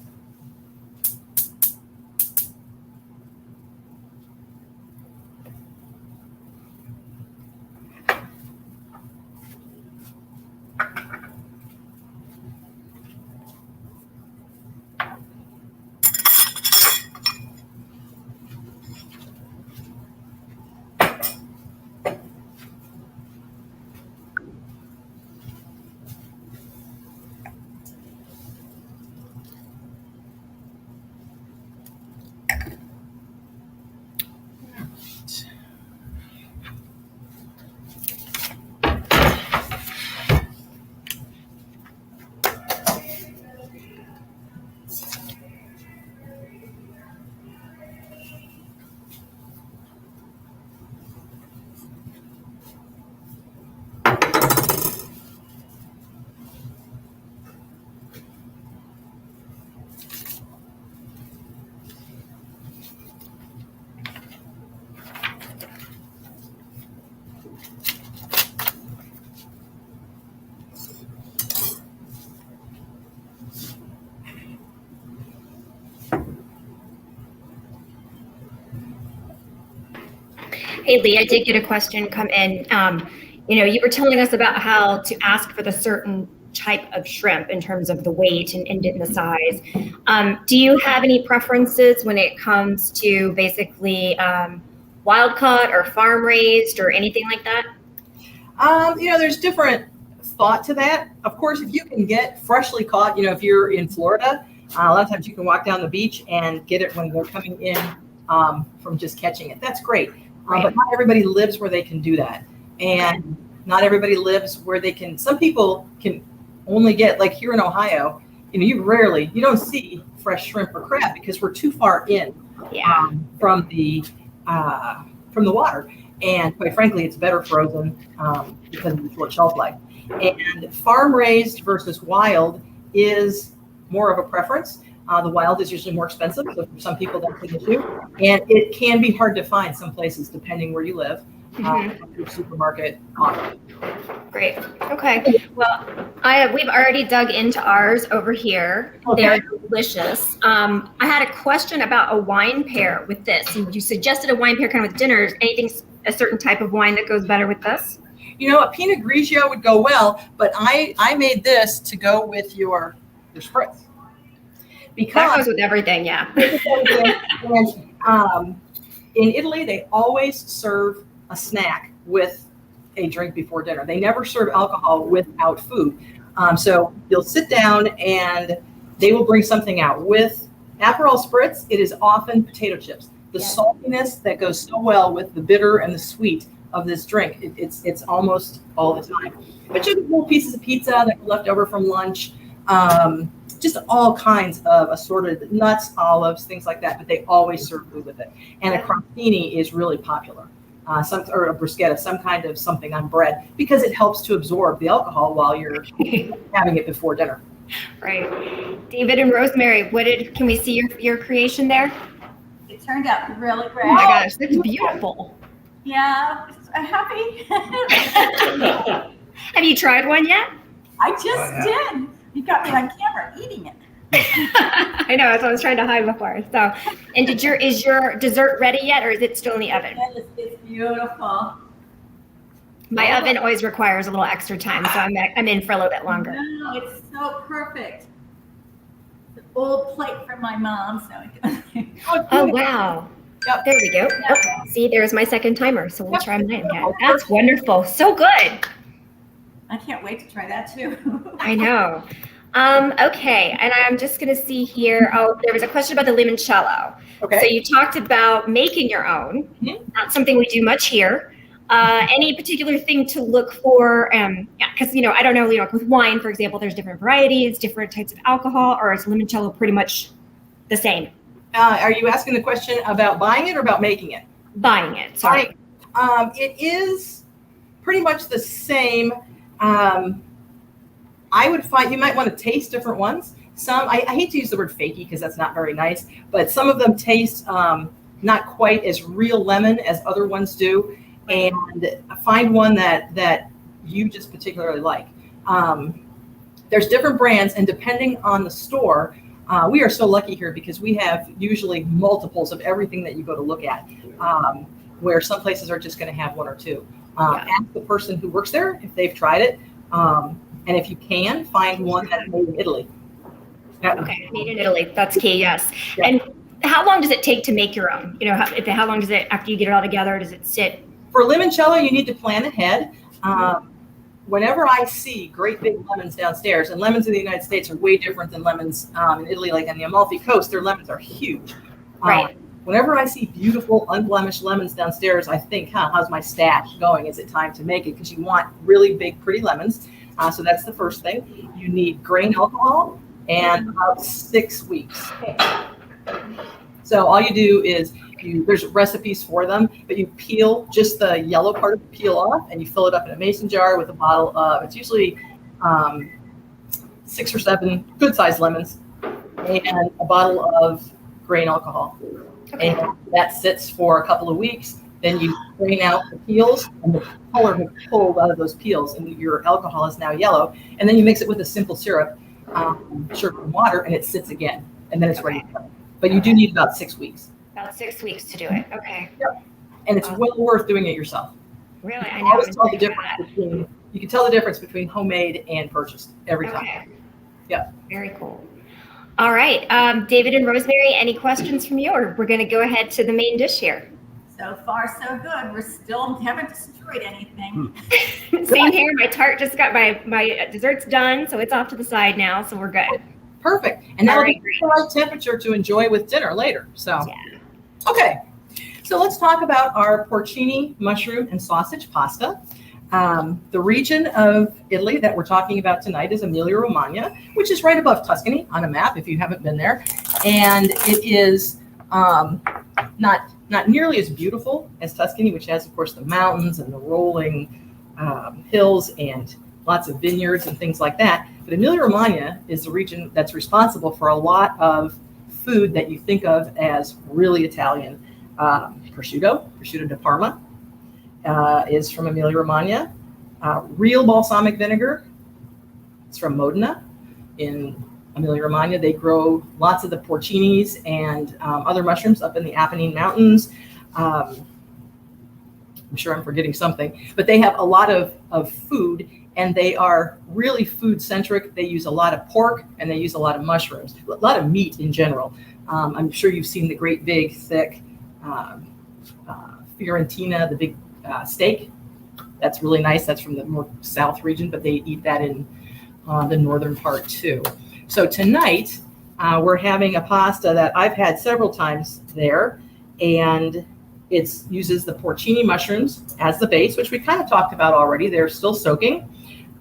Hey, Leigh, I did get a question come in. You were telling us about how to ask for the certain type of shrimp in terms of the weight and the size. Do you have any preferences when it comes to basically wild caught or farm raised or anything like that? There's different thought to that. Of course, if you can get freshly caught, if you're in Florida, a lot of times you can walk down the beach and get it when they're coming in from just catching it. That's great. Right. But not everybody lives where they can do that. And not everybody lives where they can. Some people can only get, like here in Ohio, you don't see fresh shrimp or crab because we're too far in from the water. And quite frankly, it's better frozen because of the short shelf life. And farm raised versus wild is more of a preference. The wild is usually more expensive, so for some people that's an issue. And it can be hard to find some places depending where you live. Supermarket. Great. Okay. Well, we've already dug into ours over here. Okay. delicious. I had a question about a wine pair with this. You suggested a wine pair kind of with dinner. Anything, a certain type of wine that goes better with this? You know, a Pinot Grigio would go well, but I made this to go with your spritz. Because that goes with everything, yeah. And, in Italy, they always serve a snack with a drink before dinner. They never serve alcohol without food. So you'll sit down and they will bring something out. With Aperol Spritz, it is often potato chips. The saltiness that goes so well with the bitter and the sweet of this drink, it's almost all the time. But you have little pieces of pizza that are left over from lunch, just all kinds of assorted nuts, olives, things like that. But they always serve food with it. And a crostini is really popular. Or a bruschetta, some kind of something on bread, because it helps to absorb the alcohol while you're having it before dinner. Right. David and Rosemary, can we see your creation there? It turned out really great. Oh my gosh, that's beautiful. Yeah, I'm happy. Have you tried one yet? I just did. You got me on camera eating it. I know, that's what I was trying to hide before. So, and is your dessert ready yet, or is it still in the oven? It's beautiful. My oven always requires a little extra time, so I'm in for a little bit longer. No, it's so perfect. The old plate from my mom. So Oh wow. Yep. There we go. Oh, see, there's my second timer, so we'll try mine again. That's wonderful. So good. I can't wait to try that too. I know. Okay, and I'm just going to see here. Oh, there was a question about the limoncello. Okay. So you talked about making your own. Mm-hmm. Not something we do much here. Any particular thing to look for? Because I don't know. With wine, for example, there's different varieties, different types of alcohol, or is limoncello pretty much the same? Are you asking the question about buying it or about making it? Buying it. Sorry. It is pretty much the same. I would find you might want to taste different ones. Some, I hate to use the word fakey because that's not very nice, but some of them taste not quite as real lemon as other ones do. And find one that you just particularly like. There's different brands, and depending on the store, we are so lucky here because we have usually multiples of everything that you go to look at, where some places are just going to have one or two. Ask the person who works there if they've tried it. And if you can, find one that's made in Italy. Okay, made in Italy. That's key, yes. Yeah. And how long does it take to make your own? How long does it, after you get it all together, does it sit? For limoncello, you need to plan ahead. Whenever I see great big lemons downstairs, and lemons in the United States are way different than lemons in Italy, like on the Amalfi Coast, their lemons are huge. Right. Whenever I see beautiful, unblemished lemons downstairs, I think, how's my stash going? Is it time to make it? Because you want really big, pretty lemons. So that's the first thing. You need grain alcohol and about 6 weeks. So all you do is there's recipes for them, but you peel just the yellow part of the peel off and you fill it up in a mason jar with a bottle of, it's usually 6 or 7 good sized lemons and a bottle of grain alcohol. Okay. And that sits for a couple of weeks. Then you drain out the peels, and the color has pulled out of those peels, and your alcohol is now yellow. And then you mix it with a simple syrup, sugar and water, and it sits again. And then it's ready to go. But you do need about 6 weeks. About 6 weeks to do it. Okay. Yep. And it's well worth doing it yourself. Really? I You know. always tell the difference you can tell the difference between homemade and purchased every time. Okay. Yeah. Very cool. All right. David and Rosemary, any questions from you, or we're going to go ahead to the main dish here? So far, so good. We still haven't destroyed anything. Same here. My tart just got my dessert's done, so it's off to the side now, so we're good. Perfect. And that'll Alright, be the right temperature to enjoy with dinner later. So, Yeah. Okay. So let's talk about our porcini mushroom and sausage pasta. The region of Italy that we're talking about tonight is Emilia-Romagna, which is right above Tuscany on a map if you haven't been there. And it is not nearly as beautiful as Tuscany, which has, of course, the mountains and the rolling hills and lots of vineyards and things like that. But Emilia-Romagna is the region that's responsible for a lot of food that you think of as really Italian. Prosciutto di Parma is from Emilia-Romagna. Real balsamic vinegar is from Modena in Emilia-Romagna. They grow lots of the porcinis and other mushrooms up in the Apennine Mountains. I'm sure I'm forgetting something, but they have a lot of food, and they are really food centric. They use a lot of pork, and they use a lot of mushrooms, a lot of meat in general. I'm sure you've seen the great big thick Fiorentina, the big steak. That's really nice. That's from the more south region, but they eat that in the northern part too. So tonight we're having a pasta that I've had several times there, and it uses the porcini mushrooms as the base, which we kind of talked about already. They're still soaking.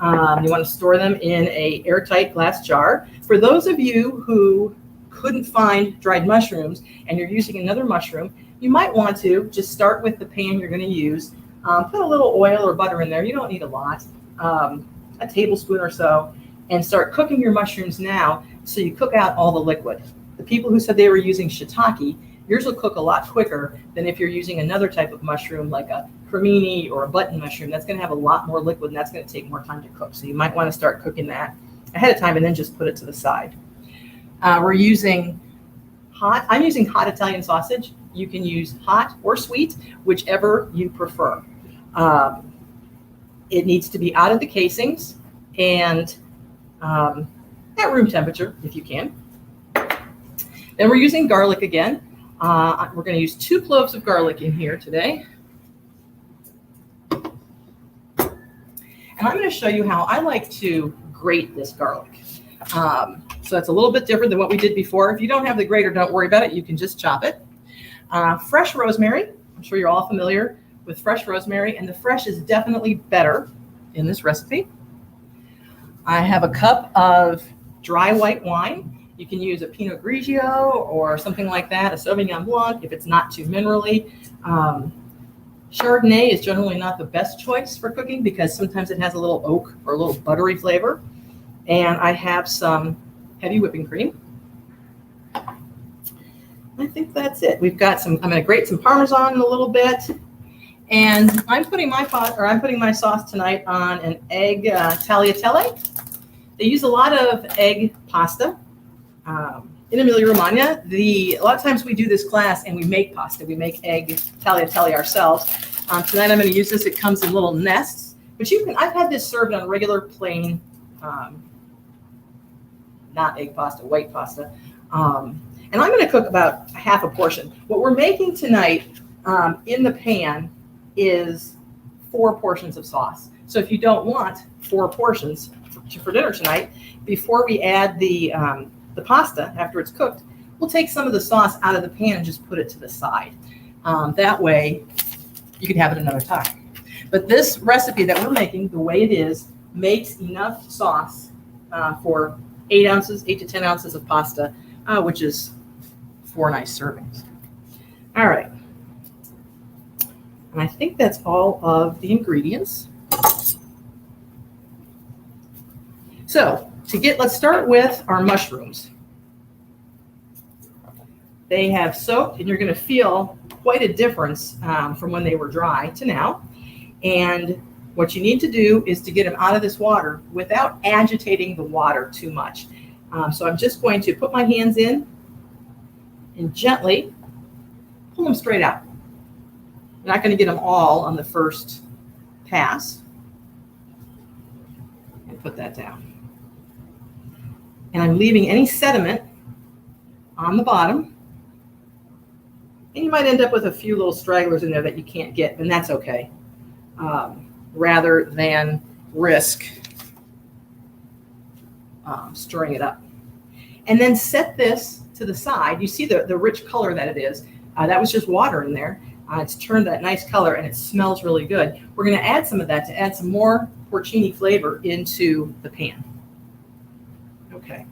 You want to store them in a airtight glass jar. For those of you who couldn't find dried mushrooms and you're using another mushroom, you might want to just start with the pan you're going to use. Put a little oil or butter in there. You don't need a lot, a tablespoon or so, and start cooking your mushrooms now so you cook out all the liquid. The people who said they were using shiitake, yours will cook a lot quicker than if you're using another type of mushroom like a cremini or a button mushroom. That's going to have a lot more liquid, and that's going to take more time to cook. So you might want to start cooking that ahead of time and then just put it to the side. We're using I'm using hot Italian sausage. You can use hot or sweet, whichever you prefer. It needs to be out of the casings and at room temperature if you can. Then we're using garlic again. We're going to use 2 cloves of garlic in here today. And I'm going to show you how I like to grate this garlic. So it's a little bit different than what we did before. If you don't have the grater, don't worry about it. You can just chop it. Fresh rosemary. I'm sure you're all familiar with fresh rosemary, and the fresh is definitely better in this recipe. I have a cup of dry white wine. You can use a Pinot Grigio or something like that, a Sauvignon Blanc if it's not too minerally. Chardonnay is generally not the best choice for cooking because sometimes it has a little oak or a little buttery flavor. And I have some heavy whipping cream. I think that's it. We've got some, I'm going to grate some Parmesan in a little bit. And I'm putting my sauce tonight on an egg tagliatelle. They use a lot of egg pasta. In Emilia-Romagna, a lot of times we do this class and we make pasta. We make egg tagliatelle ourselves. Tonight I'm going to use this. It comes in little nests, but I've had this served on regular plain, not egg pasta, white pasta. And I'm going to cook about half a portion. What we're making tonight in the pan is 4 portions of sauce. So if you don't want 4 portions for dinner tonight, before we add the pasta after it's cooked, we'll take some of the sauce out of the pan and just put it to the side. That way you can have it another time. But this recipe that we're making, the way it is, makes enough sauce for 8 to 10 ounces of pasta, which is 4 nice servings. All right. And I think that's all of the ingredients. So let's start with our mushrooms. They have soaked, and you're going to feel quite a difference from when they were dry to now. And what you need to do is to get them out of this water without agitating the water too much. So I'm just going to put my hands in and gently pull them straight out. I'm not going to get them all on the first pass. And put that down. And I'm leaving any sediment on the bottom. And you might end up with a few little stragglers in there that you can't get, and that's okay. Rather than risk stirring it up. And then set this to the side. You see the rich color that it is. That was just water in there. It's turned that nice color, and it smells really good. We're going to add some of that to add some more porcini flavor into the pan. Okay.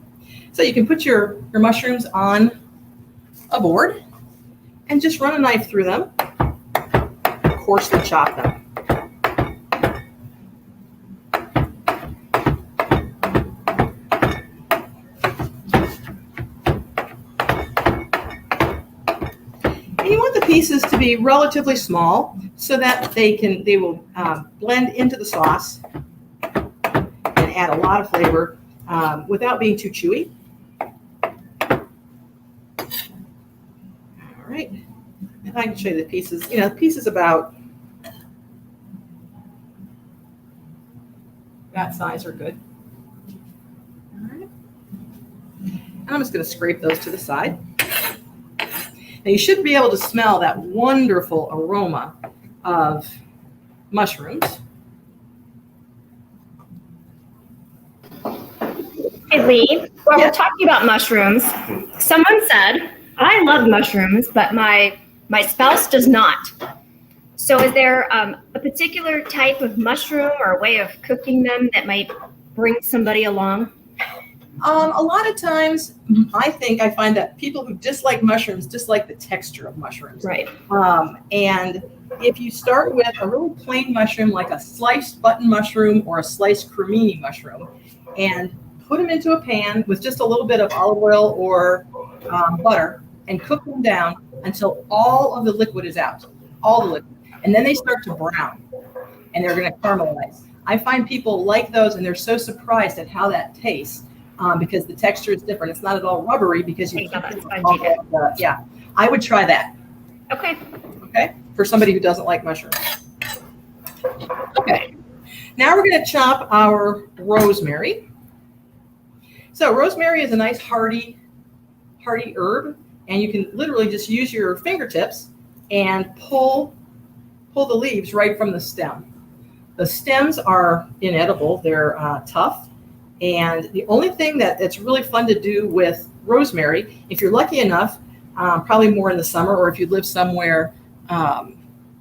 So you can put your mushrooms on a board and just run a knife through them. Coarsely chop them. Pieces to be relatively small so that they will blend into the sauce and add a lot of flavor without being too chewy. I can show you the pieces. The pieces about that size are good. All right. And I'm just going to scrape those to the side. Now you should be able to smell that wonderful aroma of mushrooms. Hey, Leigh, while we're talking about mushrooms, someone said, I love mushrooms, but my spouse does not. So is there a particular type of mushroom or a way of cooking them that might bring somebody along? A lot of times, I find that people who dislike mushrooms dislike the texture of mushrooms. Right. And if you start with a really plain mushroom, like a sliced button mushroom or a sliced cremini mushroom, and put them into a pan with just a little bit of olive oil or butter, and cook them down until all of the liquid is out, all the liquid. And then they start to brown, and they're going to caramelize. I find people like those, and they're so surprised at how that tastes. Because the texture is different. It's not at all rubbery because you yeah. I would try that. Okay. Okay. For somebody who doesn't like mushrooms. Okay. Now we're going to chop our rosemary. So rosemary is a nice hardy herb, and you can literally just use your fingertips and pull the leaves right from the stem. The stems are inedible. They're tough. And the only thing that's really fun to do with rosemary, if you're lucky enough, probably more in the summer, or if you live somewhere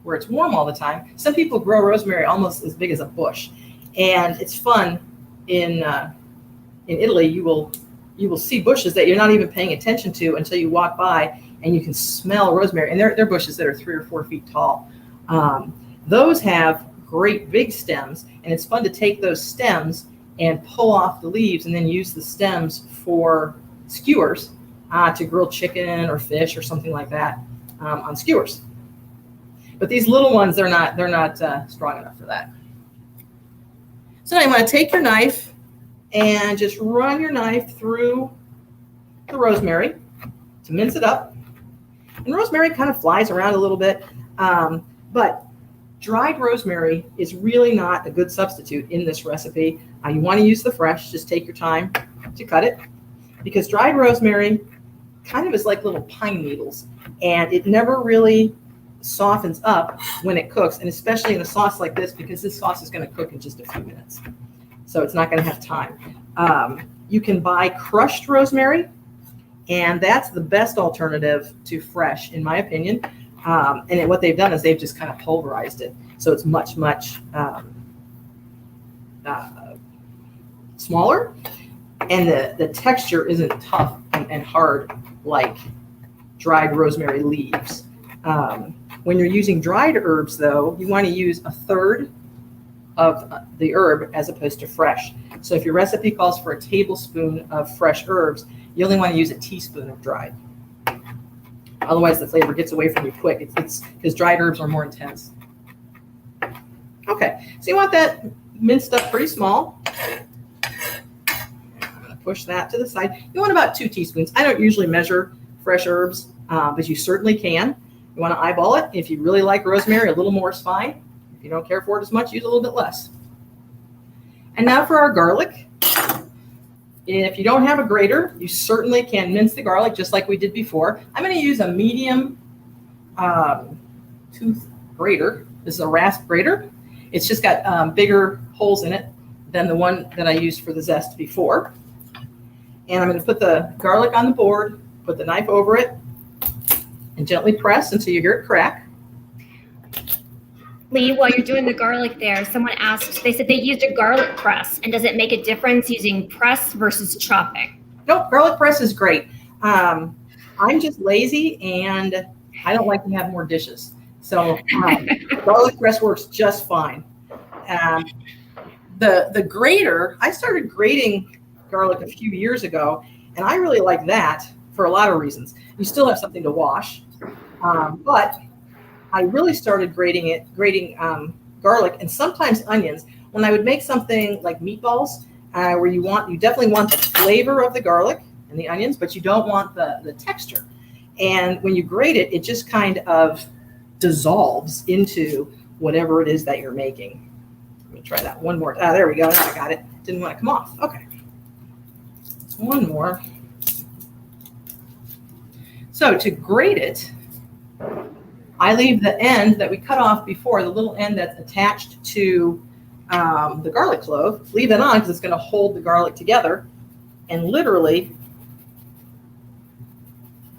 where it's warm all the time, some people grow rosemary almost as big as a bush. And it's fun in Italy. You will see bushes that you're not even paying attention to until you walk by, and you can smell rosemary. And they're bushes that are 3 or 4 feet tall. Those have great big stems, and it's fun to take those stems and pull off the leaves and then use the stems for skewers to grill chicken or fish or something like that on skewers. But these little ones, they're not strong enough for that. So now you want to take your knife and just run your knife through the rosemary to mince it up. And rosemary kind of flies around a little bit, but dried rosemary is really not a good substitute in this recipe. You want to use the fresh. Just take your time to cut it, because dried rosemary kind of is like little pine needles, and it never really softens up when it cooks, and especially in a sauce like this, because this sauce is going to cook in just a few minutes. So it's not going to have time. You can buy crushed rosemary, and that's the best alternative to fresh, in my opinion. And what they've done is they've just kind of pulverized it. So it's much smaller, and the texture isn't tough and hard like dried rosemary leaves. When you're using dried herbs, though, you want to use 1/3 of the herb as opposed to fresh. So if your recipe calls for a tablespoon of fresh herbs, you only want to use a teaspoon of dried. Otherwise, the flavor gets away from you quick. It's because dried herbs are more intense. Okay, so you want that minced up pretty small. I'm going to push that to the side. You want about 2 teaspoons. I don't usually measure fresh herbs, but you certainly can. You want to eyeball it. If you really like rosemary, a little more is fine. If you don't care for it as much, use a little bit less. And now for our garlic. If you don't have a grater, you certainly can mince the garlic just like we did before. I'm going to use a medium tooth grater. This is a rasp grater. It's just got bigger holes in it than the one that I used for the zest before. And I'm going to put the garlic on the board, put the knife over it, and gently press until you hear it crack. Leigh, while you're doing the garlic there, someone asked, they said they used a garlic press, and does it make a difference using press versus chopping? Nope, garlic press is great. I'm just lazy, and I don't like to have more dishes. So garlic press works just fine. The grater, I started grating garlic a few years ago, and I really like that for a lot of reasons. You still have something to wash, but I really started grating garlic and sometimes onions when I would make something like meatballs, where you definitely want the flavor of the garlic and the onions, but you don't want the texture. And when you grate it, it just kind of dissolves into whatever it is that you're making. Let me try that one more. There we go. Now I got it. Didn't want to come off. Okay. One more. So to grate it, I leave the end that we cut off before, the little end that's attached to the garlic clove, leave it on because it's going to hold the garlic together, and literally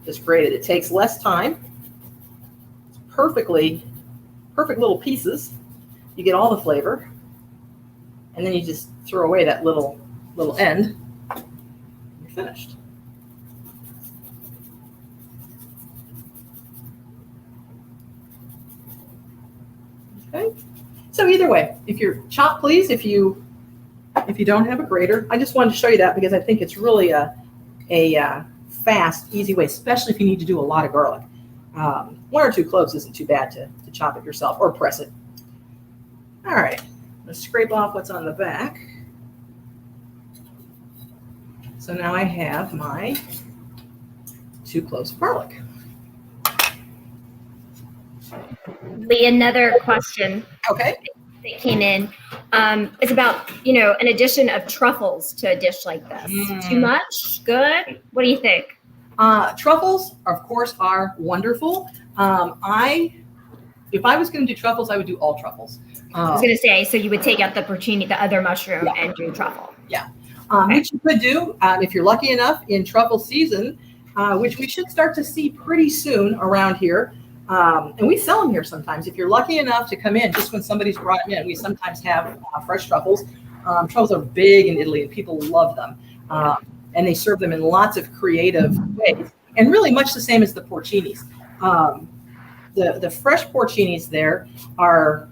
just grate it. It takes less time. It's perfect little pieces. You get all the flavor, and then you just throw away that little end. You're finished. Okay. So either way, if you're chop, please. If you don't have a grater, I just wanted to show you that because I think it's really a fast, easy way, especially if you need to do a lot of garlic. 1 or 2 cloves isn't too bad to chop it yourself or press it. All right, let's scrape off what's on the back. So now I have my 2 cloves of garlic. Leigh, another question. Okay. That came in is about, an addition of truffles to a dish like this. Too much? Good? What do you think? Truffles, of course, are wonderful. If I was going to do truffles, I would do all truffles. I was going to say, so you would take out the porcini, the other mushroom, Yeah. and do truffle. Yeah. Which you could do if you're lucky enough in truffle season, which we should start to see pretty soon around here. And we sell them here sometimes. If you're lucky enough to come in just when somebody's brought them in, we sometimes have fresh truffles. Truffles are big in Italy and people love them. And they serve them in lots of creative ways, and really much the same as the porcinis. The fresh porcinis there are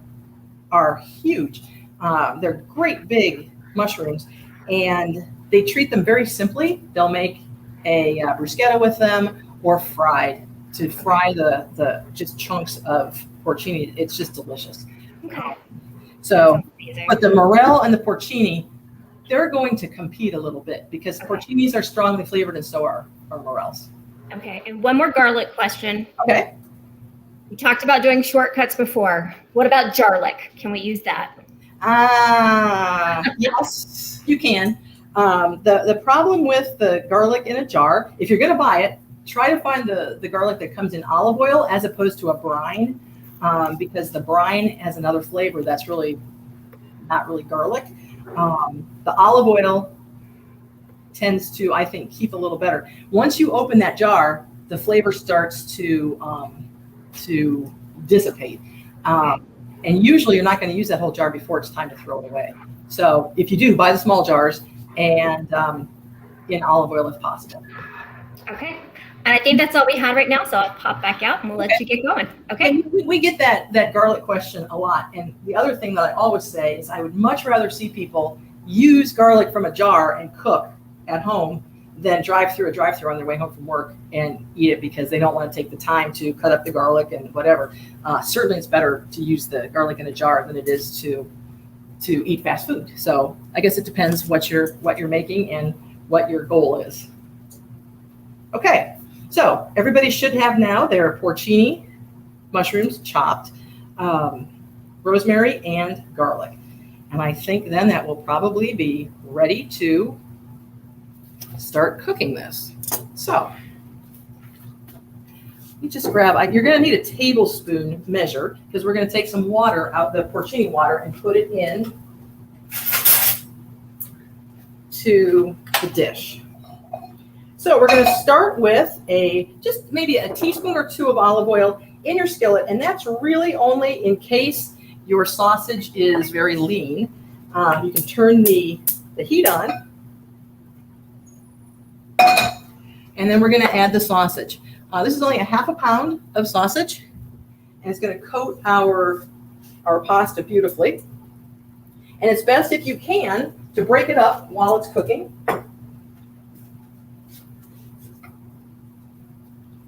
huge. They're great big mushrooms, and they treat them very simply. They'll make a bruschetta with them, or fried. To fry the just chunks of porcini, it's just delicious. Okay. So, but the morel and the porcini, they're going to compete a little bit because porcinis are strongly flavored and so are morels. Okay, and one more garlic question. Okay. We talked about doing shortcuts before. What about garlic? Can we use that? Yes, you can. The problem with the garlic in a jar, if you're going to buy it, try to find the garlic that comes in olive oil as opposed to a brine, because the brine has another flavor that's really not really garlic. The olive oil tends to, I think, keep a little better. Once you open that jar, the flavor starts to dissipate. And usually you're not going to use that whole jar before it's time to throw it away. So if you do, buy the small jars and in olive oil if possible. Okay. And I think that's all we had right now. So I'll pop back out and we'll let you get going. Okay. And we get that garlic question a lot. And the other thing that I always say is I would much rather see people use garlic from a jar and cook at home than drive through on their way home from work and eat it because they don't want to take the time to cut up the garlic and whatever. Certainly it's better to use the garlic in a jar than it is to eat fast food. So I guess it depends what you're making and what your goal is. Okay. So everybody should have now their porcini mushrooms chopped, rosemary and garlic. And I think then that will probably be ready to start cooking this. So you just grab, you're going to need a tablespoon measure because we're going to take some water out, the porcini water, and put it in to the dish. So we're going to start with just maybe a teaspoon or 2 of olive oil in your skillet, and that's really only in case your sausage is very lean. You can turn the heat on, and then we're going to add the sausage. This is only a half a pound of sausage, and it's going to coat our pasta beautifully. And it's best if you can to break it up while it's cooking.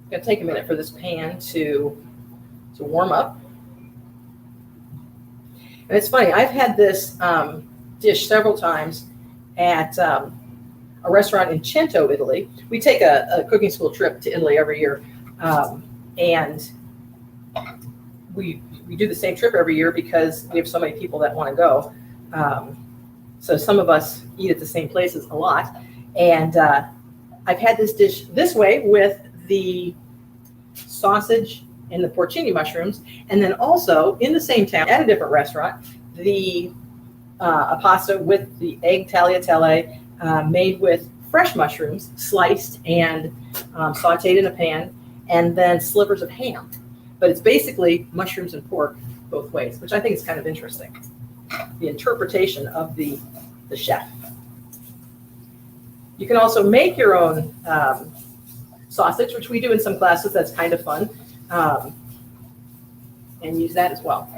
It's going to take a minute for this pan to warm up. And it's funny, I've had this dish several times at a restaurant in Cento, Italy. We take a cooking school trip to Italy every year. And we do the same trip every year because we have so many people that want to go. So some of us eat at the same places a lot. And I've had this dish this way with the sausage and the porcini mushrooms. And then also in the same town at a different restaurant, a pasta with the egg tagliatelle made with fresh mushrooms, sliced and sauteed in a pan, and then slivers of ham. But it's basically mushrooms and pork both ways, which I think is kind of interesting. The interpretation of the chef. You can also make your own sausage, which we do in some classes. That's kind of fun, and use that as well.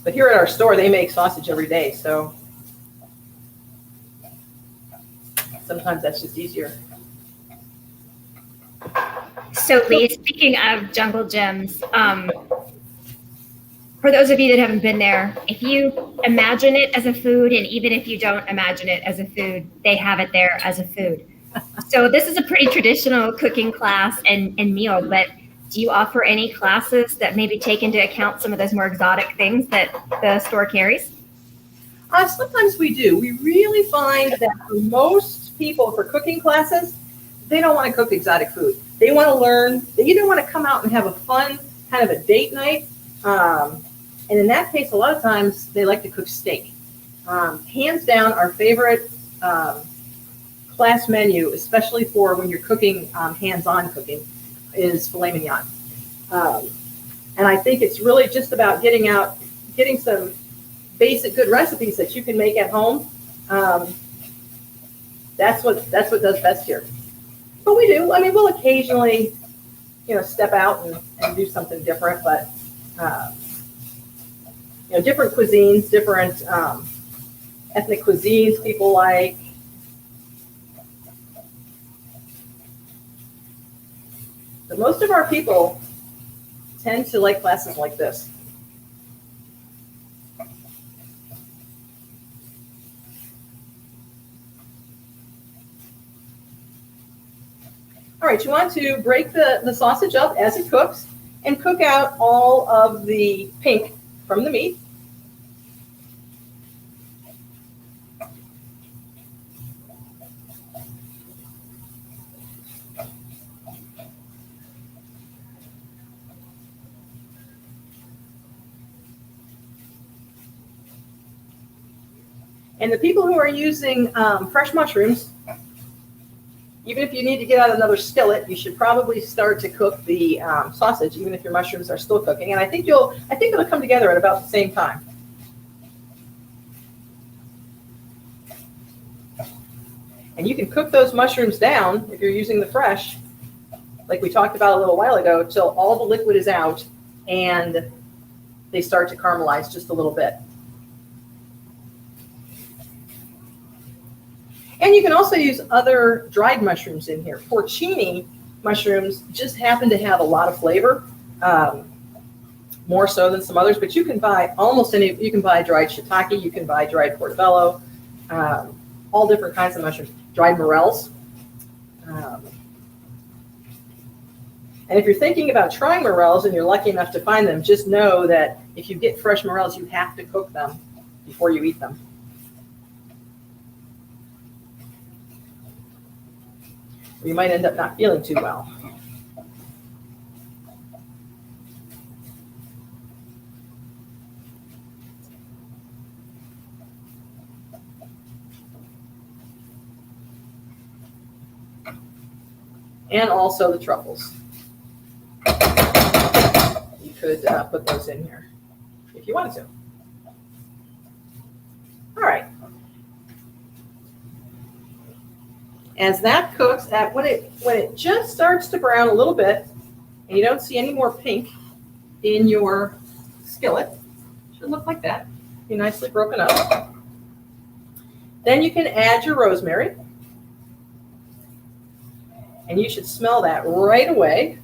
But here at our store, they make sausage every day, so sometimes that's just easier. So Leigh, speaking of Jungle Gyms, for those of you that haven't been there, if you imagine it as a food, and even if you don't imagine it as a food, they have it there as a food. So this is a pretty traditional cooking class and meal, but do you offer any classes that maybe take into account some of those more exotic things that the store carries? Sometimes we do. We really find that for most people, for cooking classes, they don't want to cook exotic food. They want to learn. They either want to come out and have a fun kind of a date night, and in that case, a lot of times they like to cook steak. Hands down, our favorite class menu, especially for when you're cooking hands-on cooking, is Filet Mignon. And I think it's really just about getting some basic good recipes that you can make at home. That's what does best here. But we do. I mean, we'll occasionally, step out and do something different. But different cuisines, different ethnic cuisines people like. But most of our people tend to like classes like this. All right, you want to break the sausage up as it cooks and cook out all of the pink from the meat. And the people who are using fresh mushrooms, even if you need to get out another skillet, you should probably start to cook the sausage, even if your mushrooms are still cooking. And I think it'll come together at about the same time. And you can cook those mushrooms down if you're using the fresh, like we talked about a little while ago, till all the liquid is out and they start to caramelize just a little bit. And you can also use other dried mushrooms in here. Porcini mushrooms just happen to have a lot of flavor, more so than some others. But you can buy almost any. You can buy dried shiitake. You can buy dried portobello. All different kinds of mushrooms. Dried morels. And if you're thinking about trying morels and you're lucky enough to find them, just know that if you get fresh morels, you have to cook them before you eat them. You might end up not feeling too well. And also the truffles. You could put those in here if you wanted to. All right. As that cooks, when it just starts to brown a little bit, and you don't see any more pink in your skillet, should look like that, be nicely broken up. Then you can add your rosemary, and you should smell that right away.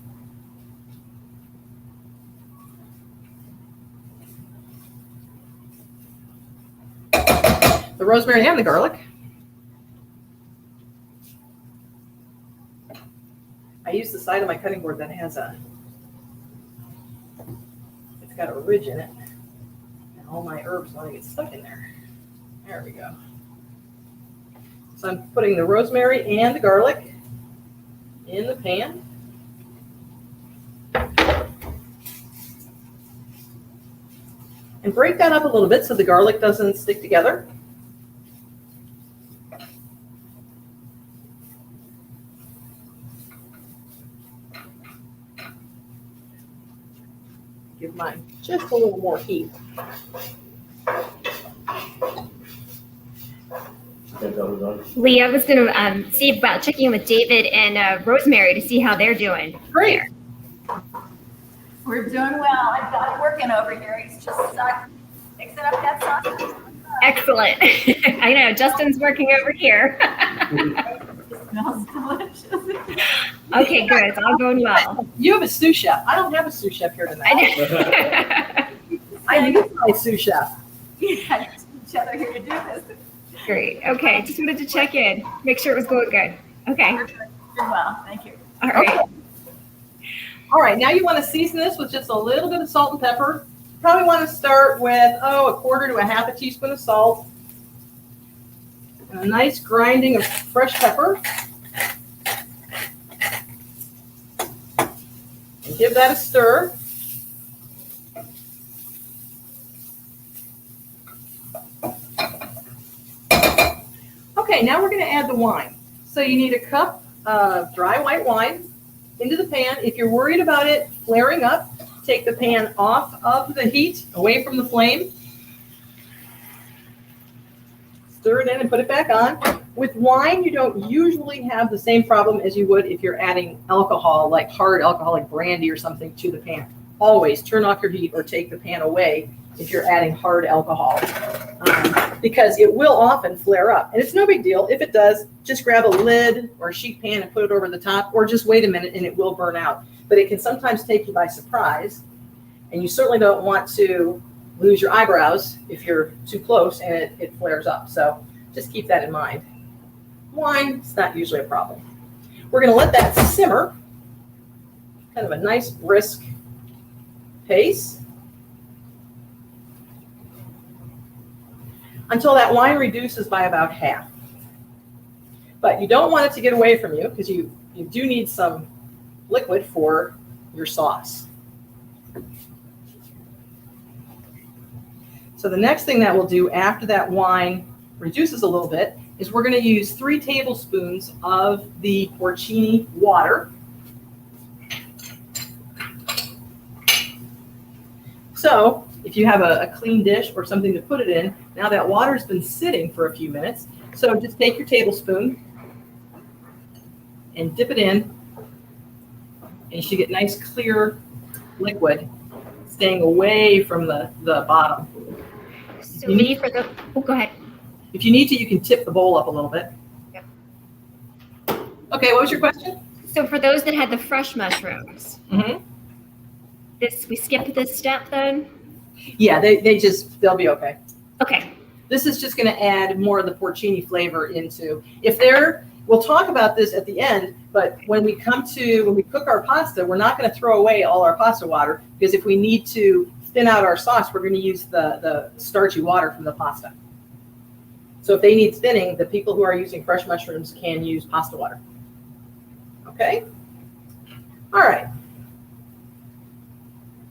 The rosemary and the garlic. I use the side of my cutting board that has it's got a ridge in it. And all my herbs want to get stuck in there. There we go. So I'm putting the rosemary and the garlic in the pan. And break that up a little bit so the garlic doesn't stick together. Give mine just a little more heat. Leigh, I was going to see about checking in with David and Rosemary to see how they're doing. Great. We're doing well. I've got it working over here. He's just mixing up that sausage. Excellent. I know, Justin's working over here. It smells delicious. Okay, good. It's all going well. You have a sous chef. I don't have a sous chef here tonight. I need my sous chef. Yeah, each other here to do this. Great. Okay, just wanted to check in, make sure it was going good. Okay. We're doing well. Thank you. All right. Okay. All right, now you want to season this with just a little bit of salt and pepper. Probably want to start with, a quarter to a half a teaspoon of salt. And a nice grinding of fresh pepper. And give that a stir. Okay, now we're going to add the wine. So you need a cup of dry white wine into the pan. If you're worried about it flaring up, take the pan off of the heat, away from the flame. Stir it in and put it back on. With wine, you don't usually have the same problem as you would if you're adding alcohol, like hard alcoholic brandy or something to the pan. Always turn off your heat or take the pan away if you're adding hard alcohol, because it will often flare up. And it's no big deal. If it does, just grab a lid or a sheet pan and put it over the top, or just wait a minute and it will burn out. But it can sometimes take you by surprise, and you certainly don't want to lose your eyebrows if you're too close and it flares up. So just keep that in mind. Wine, it's not usually a problem. We're going to let that simmer, kind of a nice brisk pace, until that wine reduces by about half. But you don't want it to get away from you, because you do need some liquid for your sauce. So the next thing that we'll do after that wine reduces a little bit is we're going to use 3 tablespoons of the porcini water. So if you have a clean dish or something to put it in, now that water's been sitting for a few minutes. So just take your tablespoon and dip it in, and you should get nice clear liquid staying away from the bottom. So Leigh, for the, go ahead. If you need to, you can tip the bowl up a little bit. Yep. Okay, what was your question? So for those that had the fresh mushrooms, Mm-hmm. we skipped this step then? Yeah, they'll be okay. Okay. This is just going to add more of the porcini flavor into. We'll talk about this at the end, but when we cook our pasta, we're not going to throw away all our pasta water, because if we need to thin out our sauce, we're going to use the starchy water from the pasta. So if they need thinning, the people who are using fresh mushrooms can use pasta water. Okay? All right.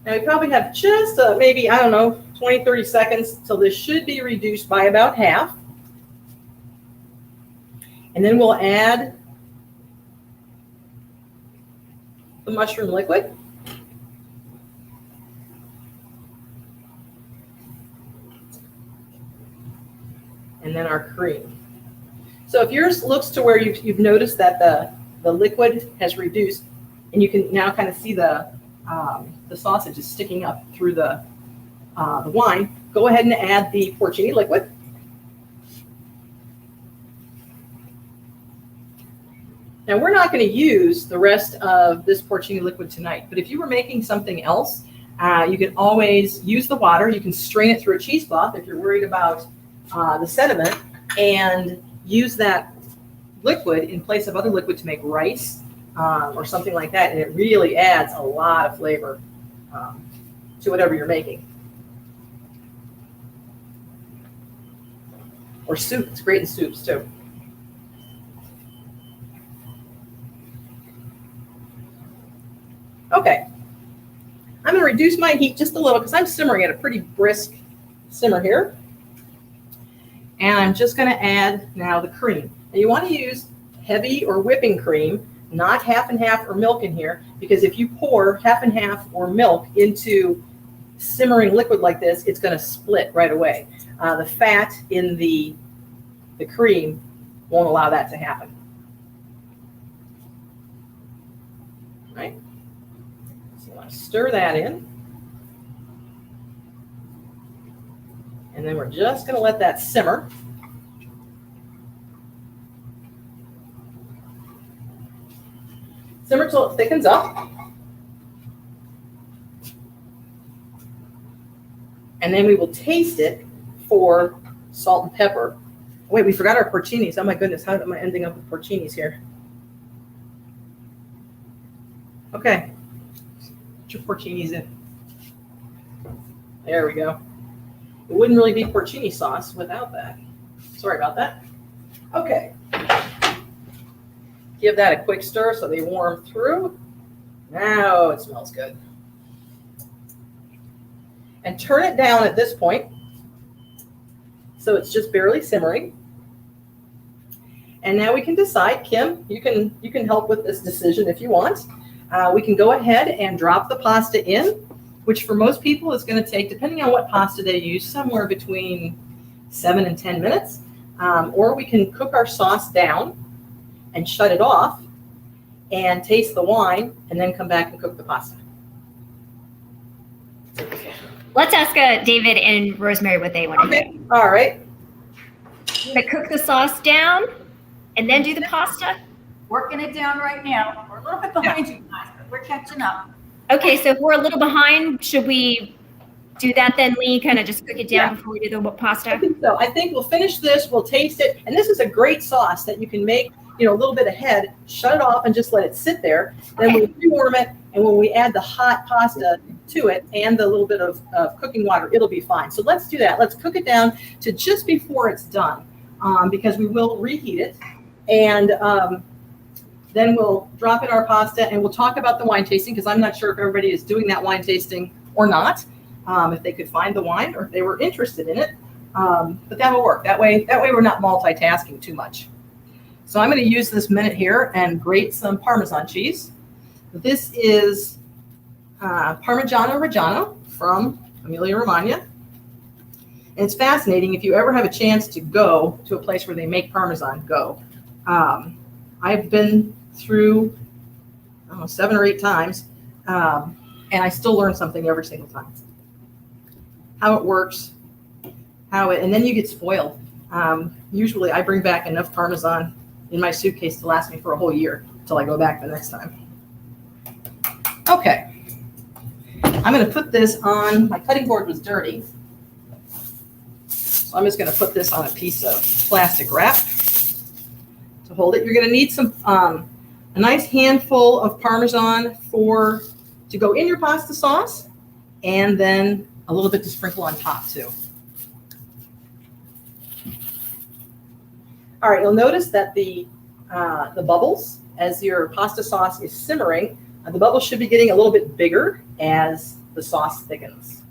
Now we probably have just maybe, 20, 30 seconds till this should be reduced by about half. And then we'll add the mushroom liquid. And then our cream. So if yours looks to where you've noticed that the liquid has reduced, and you can now kind of see the sausage is sticking up through the wine, go ahead and add the porcini liquid. Now we're not going to use the rest of this porcini liquid tonight, but if you were making something else, you can always use the water. You can strain it through a cheesecloth if you're worried about the sediment, and use that liquid in place of other liquid to make rice or something like that, and it really adds a lot of flavor to whatever you're making. Or soup, it's great in soups too. Okay, I'm going to reduce my heat just a little because I'm simmering at a pretty brisk simmer here. And I'm just going to add now the cream. And you want to use heavy or whipping cream, not half and half or milk in here, because if you pour half and half or milk into simmering liquid like this, it's going to split right away. The fat in the cream won't allow that to happen. Right? So you want to stir that in. And then we're just going to let that simmer. Simmer till it thickens up. And then we will taste it for salt and pepper. Wait, we forgot our porcinis. Oh my goodness, how am I ending up with porcinis here? Okay. Put your porcinis in. There we go. It wouldn't really be porcini sauce without that. Sorry about that. Okay. Give that a quick stir so they warm through. Now it smells good. And turn it down at this point so it's just barely simmering. And now we can decide, Kim, you can help with this decision if you want. We can go ahead and drop the pasta in, which for most people is going to take, depending on what pasta they use, somewhere between 7 and 10 minutes. Or we can cook our sauce down and shut it off and taste the wine and then come back and cook the pasta. Let's ask David and Rosemary what they want to do. Okay, all right. You want to cook the sauce down and then do the pasta? Working it down right now. We're a little bit behind you guys, but we're catching up. Okay, so if we're a little behind, should we do that then, Leigh? Kind of just cook it down before we do the pasta? So I think we'll finish this, we'll taste it, and this is a great sauce that you can make, a little bit ahead, shut it off and just let it sit there. Then we'll rewarm it, and when we add the hot pasta to it and the little bit of cooking water, it'll be fine. So let's do that. Let's cook it down to just before it's done, because we will reheat it. And then we'll drop in our pasta and we'll talk about the wine tasting, because I'm not sure if everybody is doing that wine tasting or not, if they could find the wine or if they were interested in it. But that will work. That way we're not multitasking too much. So I'm going to use this minute here and grate some Parmesan cheese. This is Parmigiano Reggiano from Emilia-Romagna. And it's fascinating. If you ever have a chance to go to a place where they make Parmesan, go. I've been through 7 or 8 times, and I still learn something every single time. How it works, and then you get spoiled. Usually I bring back enough Parmesan in my suitcase to last me for a whole year until I go back the next time. Okay, I'm going to put this on, my cutting board was dirty, so I'm just going to put this on a piece of plastic wrap to hold it. You're going to need some a nice handful of Parmesan to go in your pasta sauce, and then a little bit to sprinkle on top too. All right, you'll notice that the bubbles, as your pasta sauce is simmering, the bubbles should be getting a little bit bigger as the sauce thickens.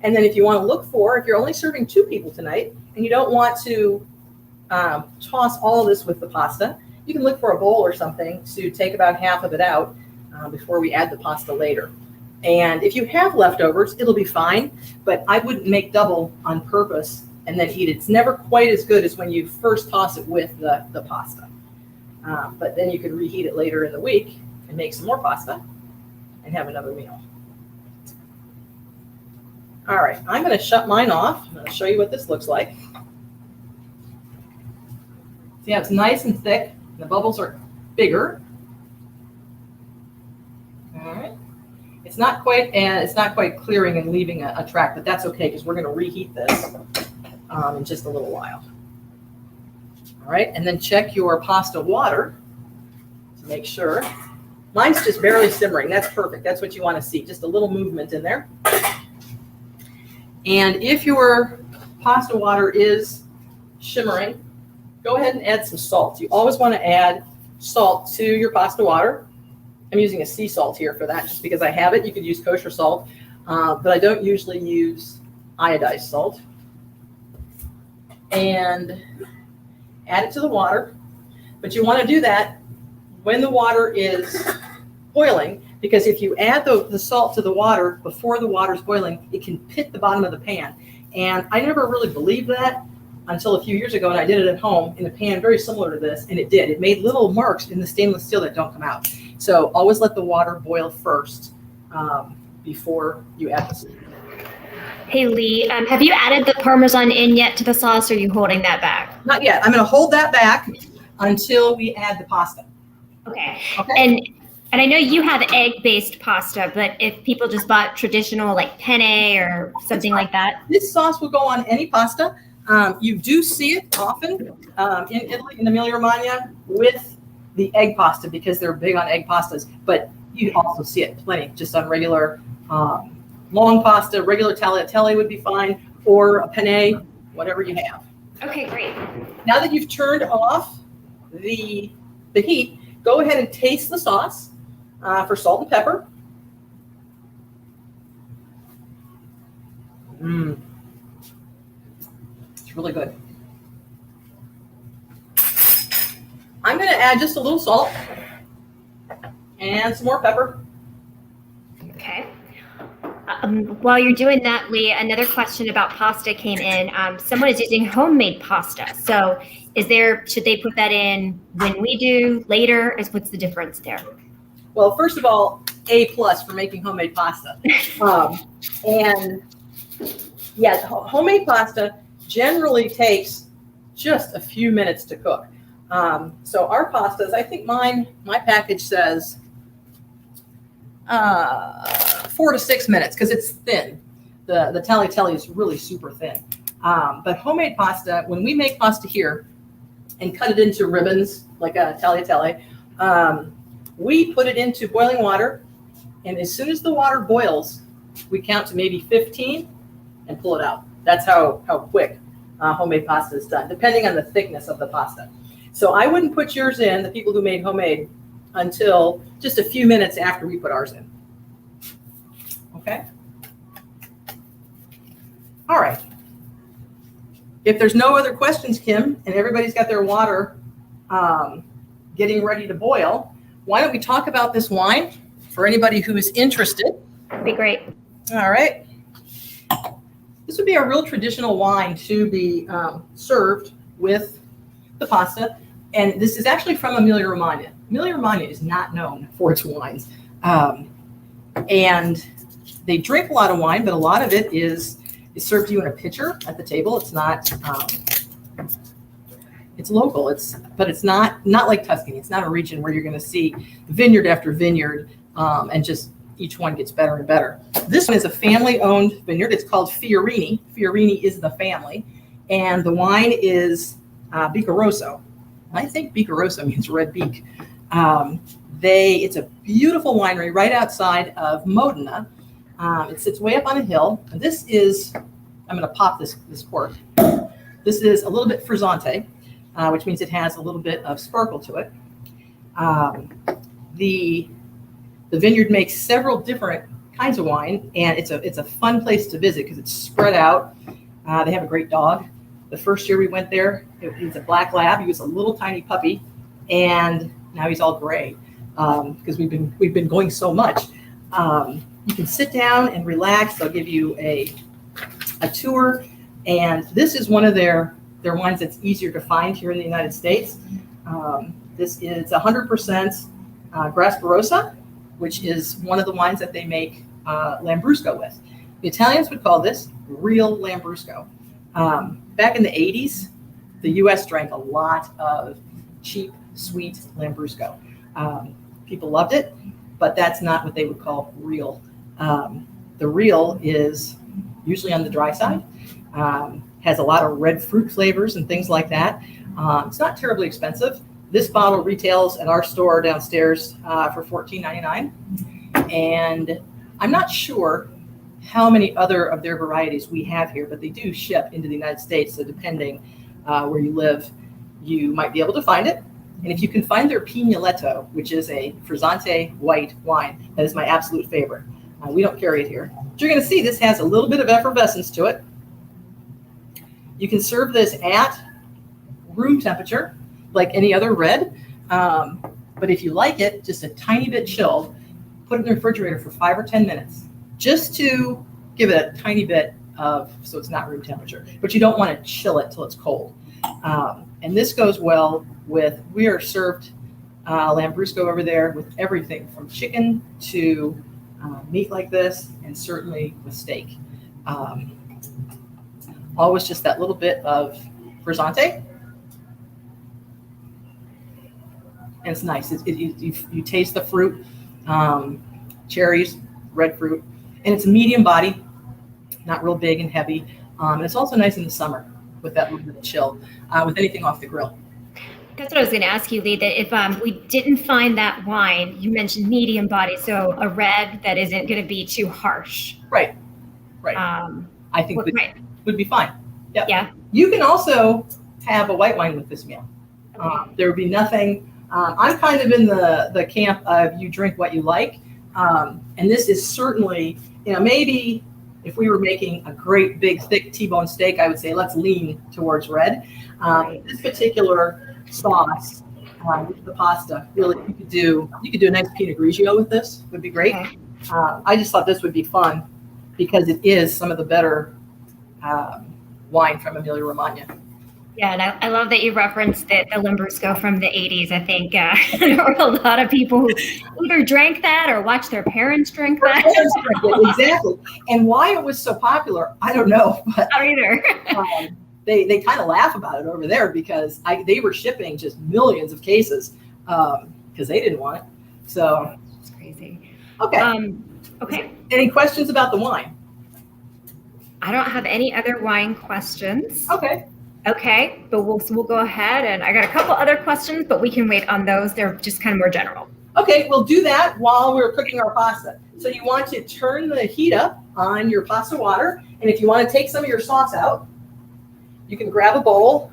And then if you want to look if you're only serving 2 people tonight and you don't want to toss all of this with the pasta, you can look for a bowl or something to take about half of it out before we add the pasta later. And if you have leftovers, it'll be fine, but I wouldn't make double on purpose and then eat it. It's never quite as good as when you first toss it with the pasta. But then you can reheat it later in the week and make some more pasta and have another meal. All right, I'm going to shut mine off. I'm going to show you what this looks like. See how it's nice and thick? The bubbles are bigger. All right. It's not quite clearing and leaving a track, but that's okay because we're going to reheat this in just a little while. All right, and then check your pasta water to make sure. Mine's just barely simmering. That's perfect. That's what you want to see. Just a little movement in there. And if your pasta water is shimmering, go ahead and add some salt. You always want to add salt to your pasta water. I'm using a sea salt here for that just because I have it. You could use kosher salt, but I don't usually use iodized salt. And add it to the water. But you want to do that when the water is boiling, because if you add the salt to the water before the water's boiling, it can pit the bottom of the pan. And I never really believed that until a few years ago, and I did it at home in a pan very similar to this, and it did. It made little marks in the stainless steel that don't come out. So always let the water boil first before you add the salt. Hey, Leigh, have you added the Parmesan in yet to the sauce, or are you holding that back? Not yet. I'm going to hold that back until we add the pasta. Okay. And I know you have egg-based pasta, but if people just bought traditional like penne or something like that. This sauce will go on any pasta. You do see it often in Italy, in Emilia-Romagna, with the egg pasta because they're big on egg pastas. But you also see it plenty just on regular long pasta. Regular tagliatelle would be fine, or a penne, whatever you have. Okay, great. Now that you've turned off the heat, go ahead and taste the sauce for salt and pepper. It's really good. I'm going to add just a little salt and some more pepper. Okay. While you're doing that, Leigh, another question about pasta came in. Someone is using homemade pasta. So should they put that in when we do, later? What's the difference there? Well, first of all, A+ for making homemade pasta. And yeah, homemade pasta generally takes just a few minutes to cook. So our pastas, I think my package says 4 to 6 minutes because it's thin. The tagliatelle is really super thin. But homemade pasta, when we make pasta here and cut it into ribbons like a tagliatelle, we put it into boiling water, and as soon as the water boils, we count to maybe 15 and pull it out. That's how quick homemade pasta is done, depending on the thickness of the pasta. So I wouldn't put yours in, the people who made homemade, until just a few minutes after we put ours in. Okay? All right. If there's no other questions, Kim, and everybody's got their water getting ready to boil, why don't we talk about this wine for anybody who is interested? That'd be great. All right. This would be a real traditional wine to be served with the pasta. And this is actually from Emilia-Romagna. Emilia-Romagna is not known for its wines. And they drink a lot of wine, but a lot of it is served to you in a pitcher at the table. It's not, it's local. But it's not like Tuscany. It's not a region where you're going to see vineyard after vineyard and just each one gets better and better. This one is a family-owned vineyard. It's called Fiorini. Fiorini is the family. And the wine is Bicarosso. I think Bicarosso means red beak. It's a beautiful winery right outside of Modena. It sits way up on a hill. And this is, I'm going to pop this cork. This is a little bit frizzante, which means it has a little bit of sparkle to it. The vineyard makes several different kinds of wine, and it's a fun place to visit because it's spread out. They have a great dog. The first year we went there, he's a black lab. He was a little tiny puppy, and now he's all gray because we've been going so much. You can sit down and relax. They'll give you a tour, and this is one of their wines that's easier to find here in the United States. This is 100% Grasparosa, which is one of the wines that they make Lambrusco with. The Italians would call this real Lambrusco. Back in the 80s, the U.S. drank a lot of cheap, sweet Lambrusco. People loved it, but that's not what they would call real The real is usually on the dry side, has a lot of red fruit flavors and things like that. It's not terribly expensive. This bottle retails at our store downstairs for $14.99. And I'm not sure how many other of their varieties we have here, but they do ship into the United States. So depending where you live, you might be able to find it. And if you can find their Pignoletto, which is a frizzante white wine, that is my absolute favorite. We don't carry it here. But you're going to see this has a little bit of effervescence to it. You can serve this at room temperature, like any other red. But if you like it just a tiny bit chilled, put it in the refrigerator for 5 or 10 minutes, just to give it a tiny bit of, so it's not room temperature. But you don't want to chill it till it's cold. And this goes well with, we are served Lambrusco over there with everything from chicken to meat like this, and certainly with steak. Always just that little bit of frizzante. And it's nice. You taste the fruit, cherries, red fruit, and it's a medium body, not real big and heavy. And it's also nice in the summer with that little bit of chill, with anything off the grill. That's what I was going to ask you, Leigh, that if we didn't find that wine, you mentioned medium body, so a red that isn't going to be too harsh. Right. I think would be fine. Yep. Yeah. You can also have a white wine with this meal. Okay. There would be nothing. I'm kind of in the camp of you drink what you like. And this is certainly, maybe if we were making a great big thick T-bone steak, I would say let's lean towards red. This particular sauce with the pasta, really, you could do a nice Pinot Grigio with this. Would be great. Okay. I just thought this would be fun because it is some of the better wine from Emilia Romagna. Yeah, and I love that you referenced the Lambrusco from the 80s. I think there were a lot of people who either drank that or watched their parents drink that. Exactly. And why it was so popular, I don't know. But, not either. They kind of laugh about it over there because they were shipping just millions of cases because they didn't want it. So it's crazy. Okay. Okay. Any questions about the wine? I don't have any other wine questions. Okay, but we'll go ahead, and I got a couple other questions, but we can wait on those. They're just kind of more general. Okay, we'll do that while we're cooking our pasta. So you want to turn the heat up on your pasta water, and if you want to take some of your sauce out, you can grab a bowl.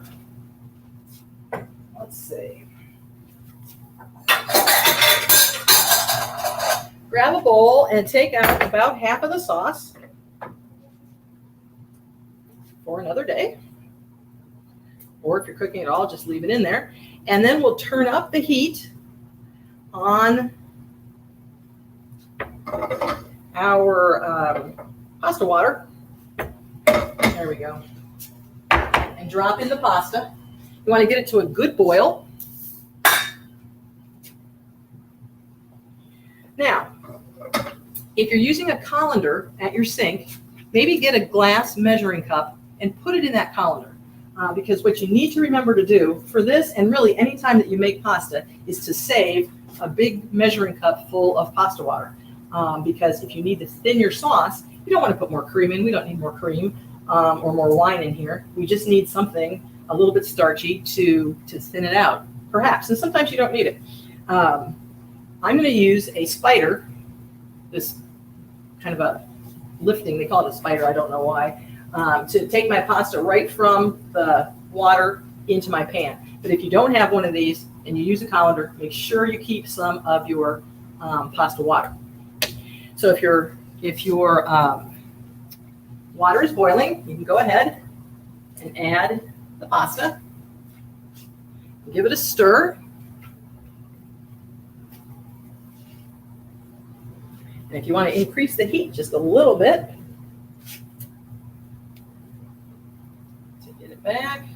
Let's see. Grab a bowl and take out about half of the sauce for another day. Or if you're cooking it all, just leave it in there. And then we'll turn up the heat on our pasta water. There we go. And drop in the pasta. You want to get it to a good boil. Now, if you're using a colander at your sink, maybe get a glass measuring cup and put it in that colander. Because what you need to remember to do for this, and really any time that you make pasta, is to save a big measuring cup full of pasta water. Because if you need to thin your sauce, you don't want to put more cream in. We don't need more cream or more wine in here. We just need something a little bit starchy to thin it out, perhaps. And sometimes you don't need it. I'm going to use a spider, this kind of a lifting, they call it a spider, I don't know why. To take my pasta right from the water into my pan. But if you don't have one of these and you use a colander, make sure you keep some of your pasta water. So if your water is boiling, you can go ahead and add the pasta. Give it a stir. And if you want to increase the heat just a little bit, back.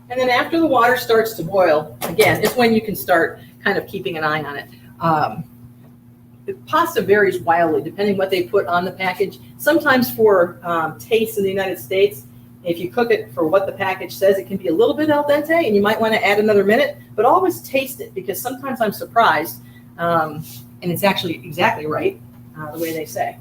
And then after the water starts to boil, again, it's when you can start kind of keeping an eye on it. The pasta varies wildly depending what they put on the package. Sometimes for taste in the United States, if you cook it for what the package says, it can be a little bit al dente and you might want to add another minute, but always taste it because sometimes I'm surprised and it's actually exactly right the way they say.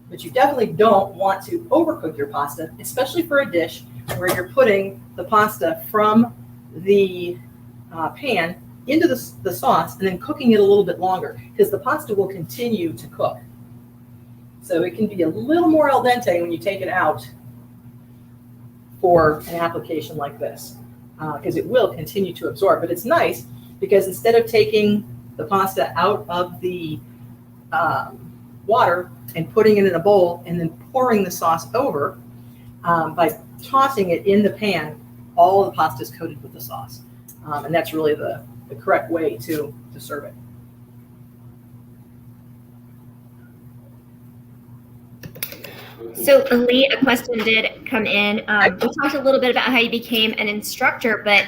But you definitely don't want to overcook your pasta, especially for a dish where you're putting the pasta from the pan into the sauce and then cooking it a little bit longer, because the pasta will continue to cook. So it can be a little more al dente when you take it out for an application like this, because it will continue to absorb. But it's nice because instead of taking the pasta out of the water and putting it in a bowl and then pouring the sauce over, by tossing it in the pan, all of the pasta is coated with the sauce. And that's really the correct way to serve it. So Leigh, a question did come in. We talked a little bit about how you became an instructor, but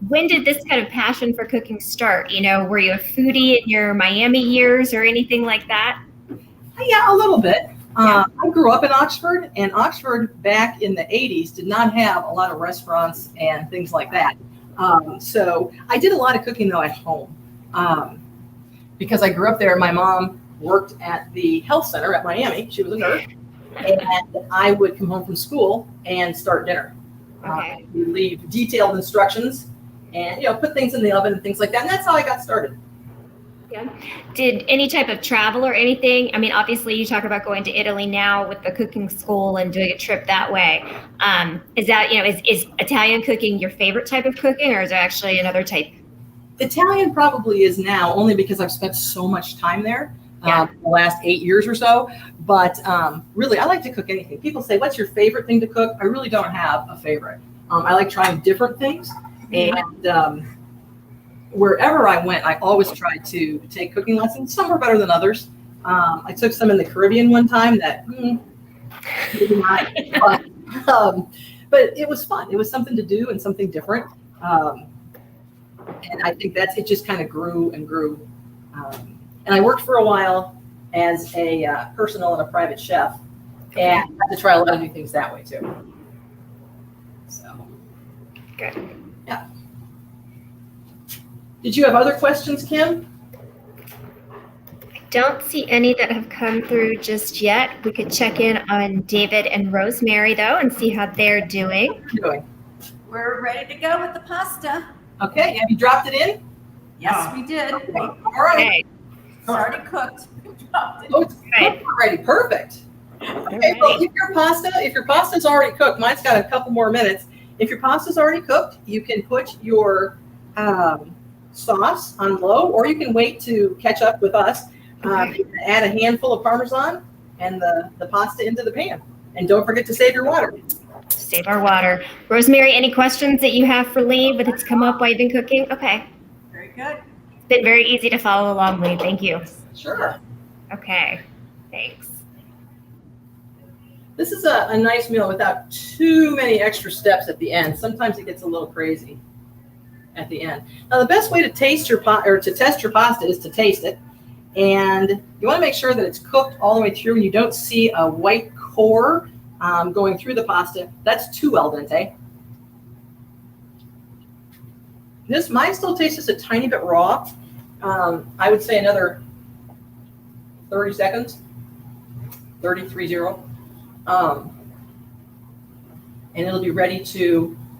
when did this kind of passion for cooking start? Were you a foodie in your Miami years or anything like that? Yeah, a little bit. I grew up in Oxford, and Oxford back in the 80s did not have a lot of restaurants and things like that. So I did a lot of cooking though at home, because I grew up there. My mom worked at the health center at Miami. She was a nurse, and I would come home from school and start dinner. Okay. We leave detailed instructions and put things in the oven and things like that. And that's how I got started. Yeah. Did any type of travel or anything? I mean, obviously you talk about going to Italy now with the cooking school and doing a trip that way. Is that, is Italian cooking your favorite type of cooking, or is there actually another type? Italian probably is now, only because I've spent so much time there. The last 8 years or so. But really, I like to cook anything. People say, what's your favorite thing to cook? I really don't have a favorite. I like trying different things. And wherever I went, I always tried to take cooking lessons. Some were better than others. I took some in the Caribbean one time that, maybe not. But it was fun. It was something to do and something different. And I think it just kind of grew and grew. And I worked for a while as a personal and a private chef, and had to try a lot of new things that way too. So, Good. Yeah. Did you have other questions, Kim? I don't see any that have come through just yet. We could check in on David and Rosemary though and see how they're doing. How are you doing? We're ready to go with the pasta. Okay. Have you dropped it in? Yes, we did. Okay. All right. Okay. It's already cooked. We dropped it. Oh, it's cooked already. Perfect. Okay. Well, if your pasta's already cooked, mine's got a couple more minutes. If your pasta's already cooked, you can put your sauce on low, or you can wait to catch up with us. You can add a handful of Parmesan and the pasta into the pan. And don't forget to save your water. Save our water. Rosemary, any questions that you have for Leigh with it's come up while you've been cooking? Okay. Very good. It's been very easy to follow along, Leigh. Thank you. Sure. Okay. Thanks. This is a nice meal without too many extra steps at the end. Sometimes it gets a little crazy at the end. Now, the best way to taste your to test your pasta is to taste it. And you want to make sure that it's cooked all the way through and you don't see a white core going through the pasta. That's too al dente. Mine still tastes just a tiny bit raw. I would say another 30 seconds, 30. And it'll be ready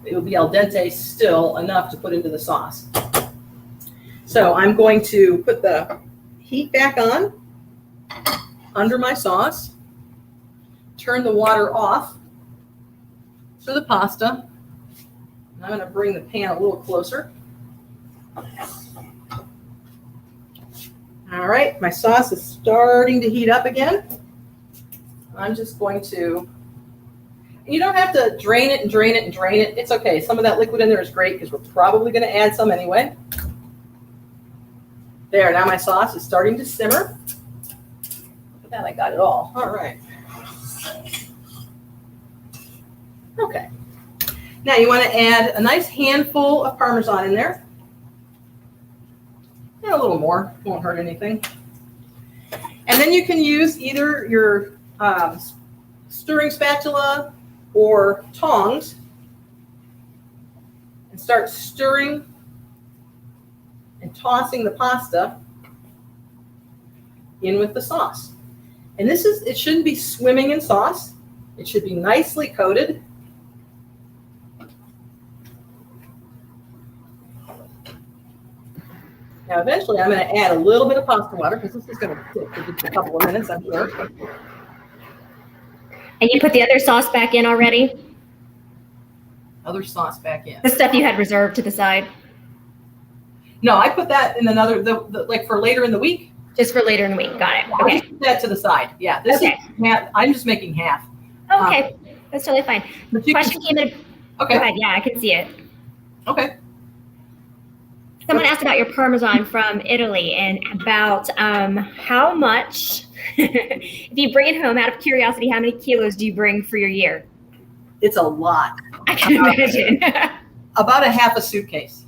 it'll be al dente still enough to put into the sauce. So I'm going to put the heat back on under my sauce, turn the water off for the pasta. And I'm going to bring the pan a little closer. All right, my sauce is starting to heat up again. I'm just going to, you don't have to drain it and drain it and drain it. It's okay. Some of that liquid in there is great because we're probably going to add some anyway. There, now my sauce is starting to simmer. Look at that, I got it all. All right. Okay. Now you want to add a nice handful of Parmesan in there. And a little more, won't hurt anything. And then you can use either your stirring spatula or tongs and start stirring and tossing the pasta in with the sauce. And it shouldn't be swimming in sauce. It should be nicely coated. Now, eventually, I'm going to add a little bit of pasta water because this is going to take just a couple of minutes, I'm sure. And you put the other sauce back in already? Other sauce back in. The stuff you had reserved to the side? No, I put that in another, like for later in the week. Just for later in the week. Got it. I'll Okay. just put that to the side. Yeah, this Okay. is half. I'm just making half. Okay. That's totally fine. But you Question came in. Okay. Go ahead. Yeah, I can see it. Okay. Someone asked about your Parmesan from Italy and about how much, if you bring it home, out of curiosity, how many kilos do you bring for your year? It's a lot. I can imagine. About a half a suitcase.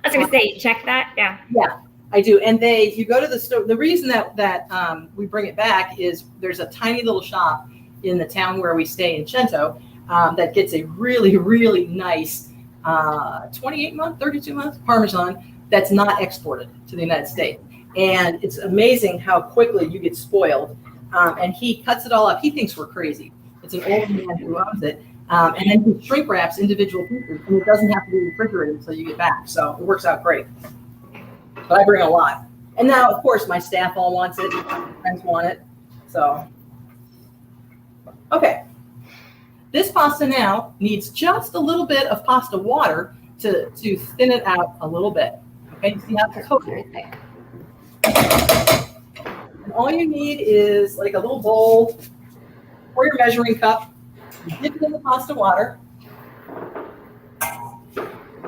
I was going to say, you check that? Yeah. Yeah, I do. And you go to the store. The reason that we bring it back is there's a tiny little shop in the town where we stay in Cento that gets a really, really nice 28-month, 32-month Parmesan that's not exported to the United States. And it's amazing how quickly you get spoiled. And he cuts it all up. He thinks we're crazy. It's an old man who owns it. And then he shrink wraps individual pieces, and it doesn't have to be refrigerated until you get back. So it works out great. But I bring a lot. And now, of course, my staff all wants it. My friends want it. So, okay. This pasta now needs just a little bit of pasta water to thin it out a little bit. Okay, you see how it's coated. And all you need is like a little bowl or your measuring cup. You dip it in the pasta water. You see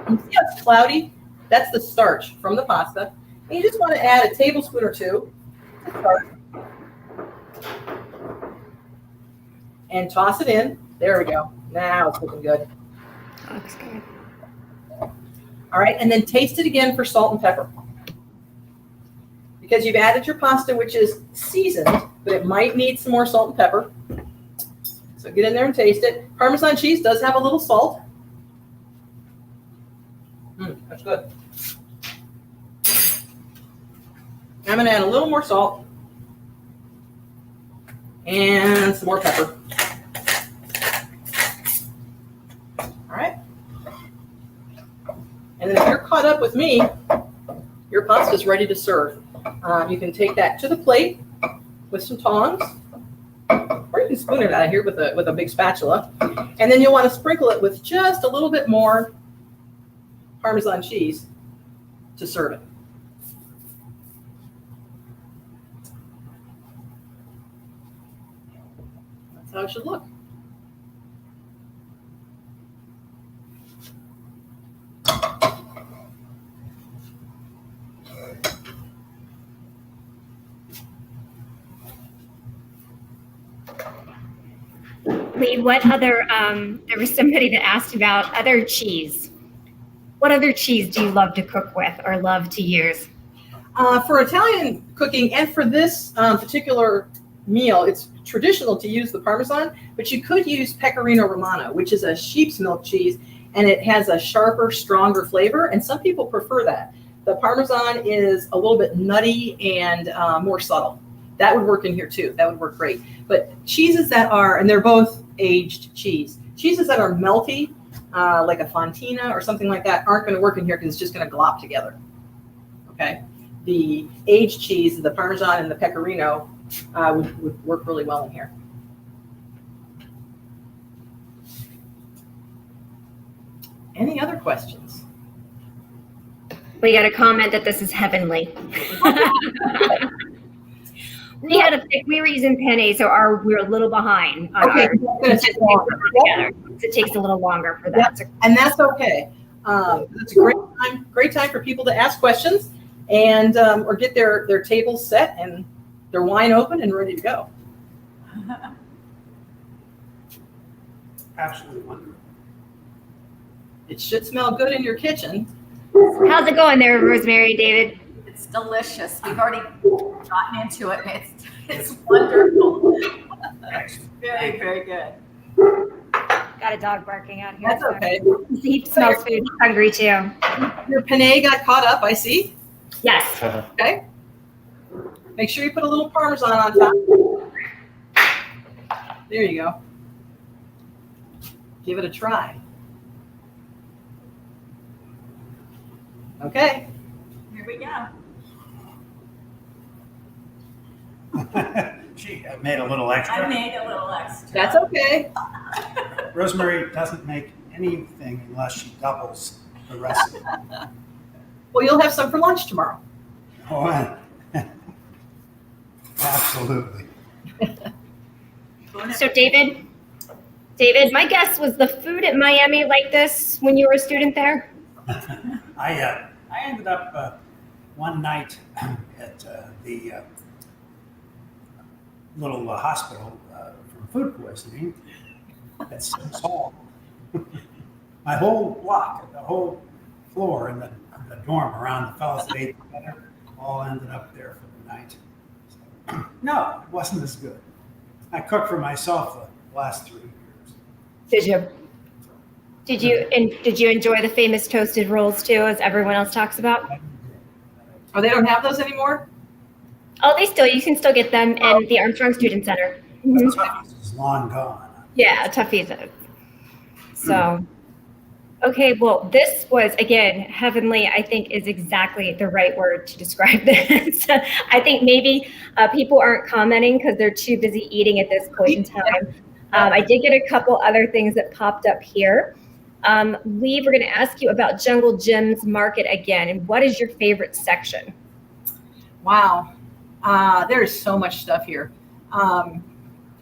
how it's cloudy? That's the starch from the pasta. And you just want to add a tablespoon or two to starch. And toss it in. There we go. Now it's looking good. Looks good. All right, and then taste it again for salt and pepper. Because you've added your pasta, which is seasoned, but it might need some more salt and pepper. So get in there and taste it. Parmesan cheese does have a little salt. That's good. I'm going to add a little more salt and some more pepper. All right. And then if you're caught up with me, your pasta is ready to serve. You can take that to the plate with some tongs, or you can spoon it out of here with a big spatula. And then you'll want to sprinkle it with just a little bit more Parmesan cheese to serve it. That's how it should look. Leigh, what other, there was somebody that asked about other cheese. What other cheese do you love to cook with or love to use? For Italian cooking and for this particular meal, it's traditional to use the Parmesan, but you could use Pecorino Romano, which is a sheep's milk cheese, and it has a sharper, stronger flavor, and some people prefer that. The Parmesan is a little bit nutty and more subtle. That would work in here too. That would work great. But cheeses that are, and they're both aged cheeses that are melty, like a Fontina or something like that, aren't going to work in here because it's just going to glop together. Okay. The aged cheese, the Parmesan and the Pecorino, would work really well in here. Any other questions? We got a comment that this is heavenly. We had a pick. We were using penne, so we're a little behind on Okay, ours. Together. It takes a little longer for that. Yep. And that's okay. It's a great time for people to ask questions and or get their tables set and their wine open and ready to go. Absolutely wonderful. It should smell good in your kitchen. How's it going there, Rosemary, David? It's delicious. We've already gotten into it. It's wonderful. Very, very good. Got a dog barking out here. That's okay. He smells food. He's hungry too. Your penne got caught up, I see. Yes. Okay. Make sure you put a little Parmesan on top. There you go. Give it a try. Okay. Here we go. She made a little I extra. made a little extra. That's okay. Rosemary doesn't make anything unless she doubles the recipe. Well, you'll have some for lunch tomorrow. Oh, absolutely. So David, my guess was the food at Miami like this when you were a student there? I ended up one night at the little hospital from food poisoning at City Hall. My whole block, the whole floor in the dorm around the fellows that ate together all ended up there for the night. So, no, it wasn't as good. I cooked for myself the last 3 years. Did you enjoy the famous toasted rolls too, as everyone else talks about? Oh, they don't have those anymore? Oh, you can still get them in the Armstrong Student Center. The Truffles is long gone. Yeah, Tuffy's. So, okay, well, this was, again, heavenly, I think is exactly the right word to describe this. I think maybe people aren't commenting because they're too busy eating at this point in time. I did get a couple other things that popped up here. Leigh, we're going to ask you about Jungle Jim's Market again. And what is your favorite section? Wow. There is so much stuff here.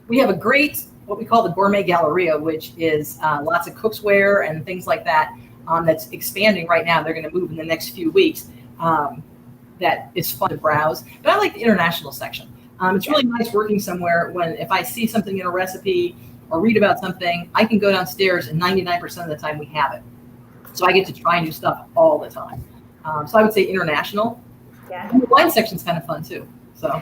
We have a great, what we call the Gourmet Galleria, which is lots of cookware and things like that that's expanding right now. They're going to move in the next few weeks. That is fun to browse. But I like the international section. It's really nice working somewhere when if I see something in a recipe or read about something, I can go downstairs and 99% of the time we have it. So I get to try new stuff all the time. So I would say international. Yeah. And the wine section's kind of fun too. So.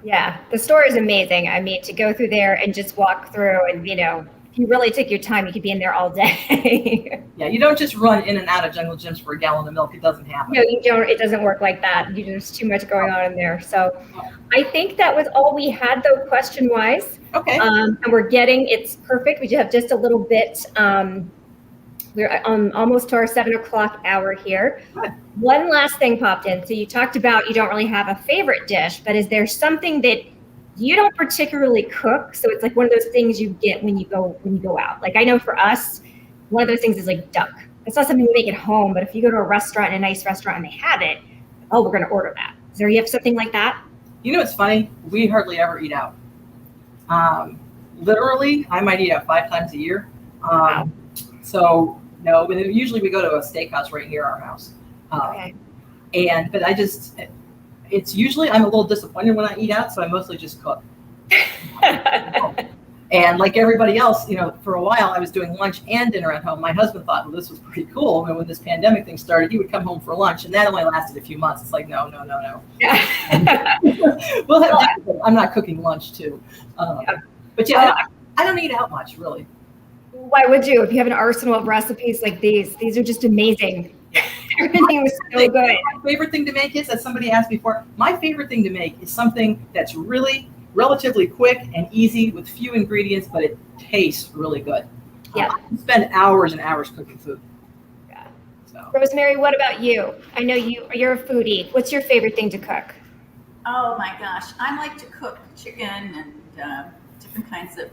Yeah, the store is amazing. I mean, to go through there and just walk through and, if you really took your time, you could be in there all day. Yeah, you don't just run in and out of Jungle Jim's for a gallon of milk. It doesn't happen. No, you don't. It doesn't work like that. There's too much going on in there. So I think that was all we had, though, question-wise. Okay. And it's perfect. We just have just a little bit. We're almost to our 7 o'clock hour here. Good. One last thing popped in. So you talked about you don't really have a favorite dish, but is there something that you don't particularly cook? So it's like one of those things you get when you go out. Like I know for us, one of those things is like duck. It's not something we make at home, but if you go to a restaurant, a nice restaurant, and they have it, oh, we're going to order that. So you have something like that? You know, it's funny. We hardly ever eat out. Literally, I might eat out 5 times a year. Wow. So no, but usually we go to a steakhouse right near our house. Okay. But it's usually I'm a little disappointed when I eat out, so I mostly just cook. And like everybody else, for a while I was doing lunch and dinner at home. My husband thought, well, this was pretty cool. And when this pandemic thing started, he would come home for lunch, and that only lasted a few months. It's like, no. Yeah. We'll have that, but I'm not cooking lunch too. But yeah, I don't eat out much, really. Why would you? If you have an arsenal of recipes like these are just amazing. Everything was so good. My favorite thing to make is, as somebody asked before, my favorite thing to make is something that's really relatively quick and easy with few ingredients, but it tastes really good. Yeah. I spend hours and hours cooking food. Yeah. So. Rosemary, what about you? I know you're a foodie. What's your favorite thing to cook? Oh my gosh, I like to cook chicken and different kinds of.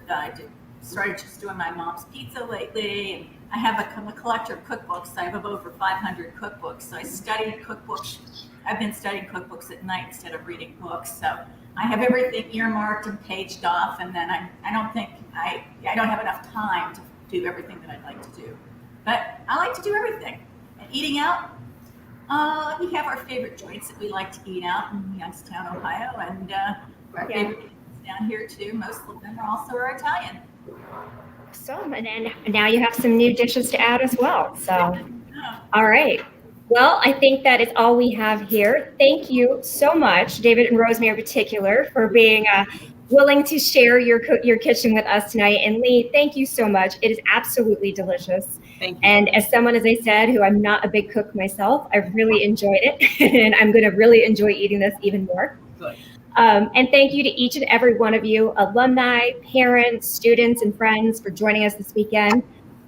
Started just doing my mom's pizza lately, and I have I'm a collector of cookbooks. I have over 500 cookbooks, so I studied cookbooks. I've been studying cookbooks at night instead of reading books, so I have everything earmarked and paged off, and then I don't think I don't have enough time to do everything that I'd like to do. But I like to do everything. And eating out, we have our favorite joints that we like to eat out in Youngstown, Ohio, and our favorite dishes down here too. Most of them are also Italian. So, and then now you have some new dishes to add as well. So, all right. Well, I think that is all we have here. Thank you so much, David and Rosemary in particular, for being willing to share your kitchen with us tonight. And Leigh, thank you so much. It is absolutely delicious. Thank you. And as someone, as I said, who I'm not a big cook myself, I really enjoyed it. And I'm going to really enjoy eating this even more. Good. And thank you to each and every one of you, alumni, parents, students, and friends for joining us this weekend.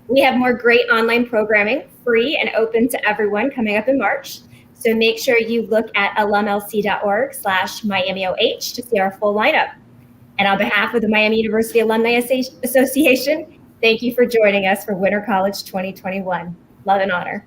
We have more great online programming, free and open to everyone, coming up in March. So make sure you look at alumlc.org/MiamiOH to see our full lineup. And on behalf of the Miami University Alumni Association, thank you for joining us for Winter College 2021. Love and honor.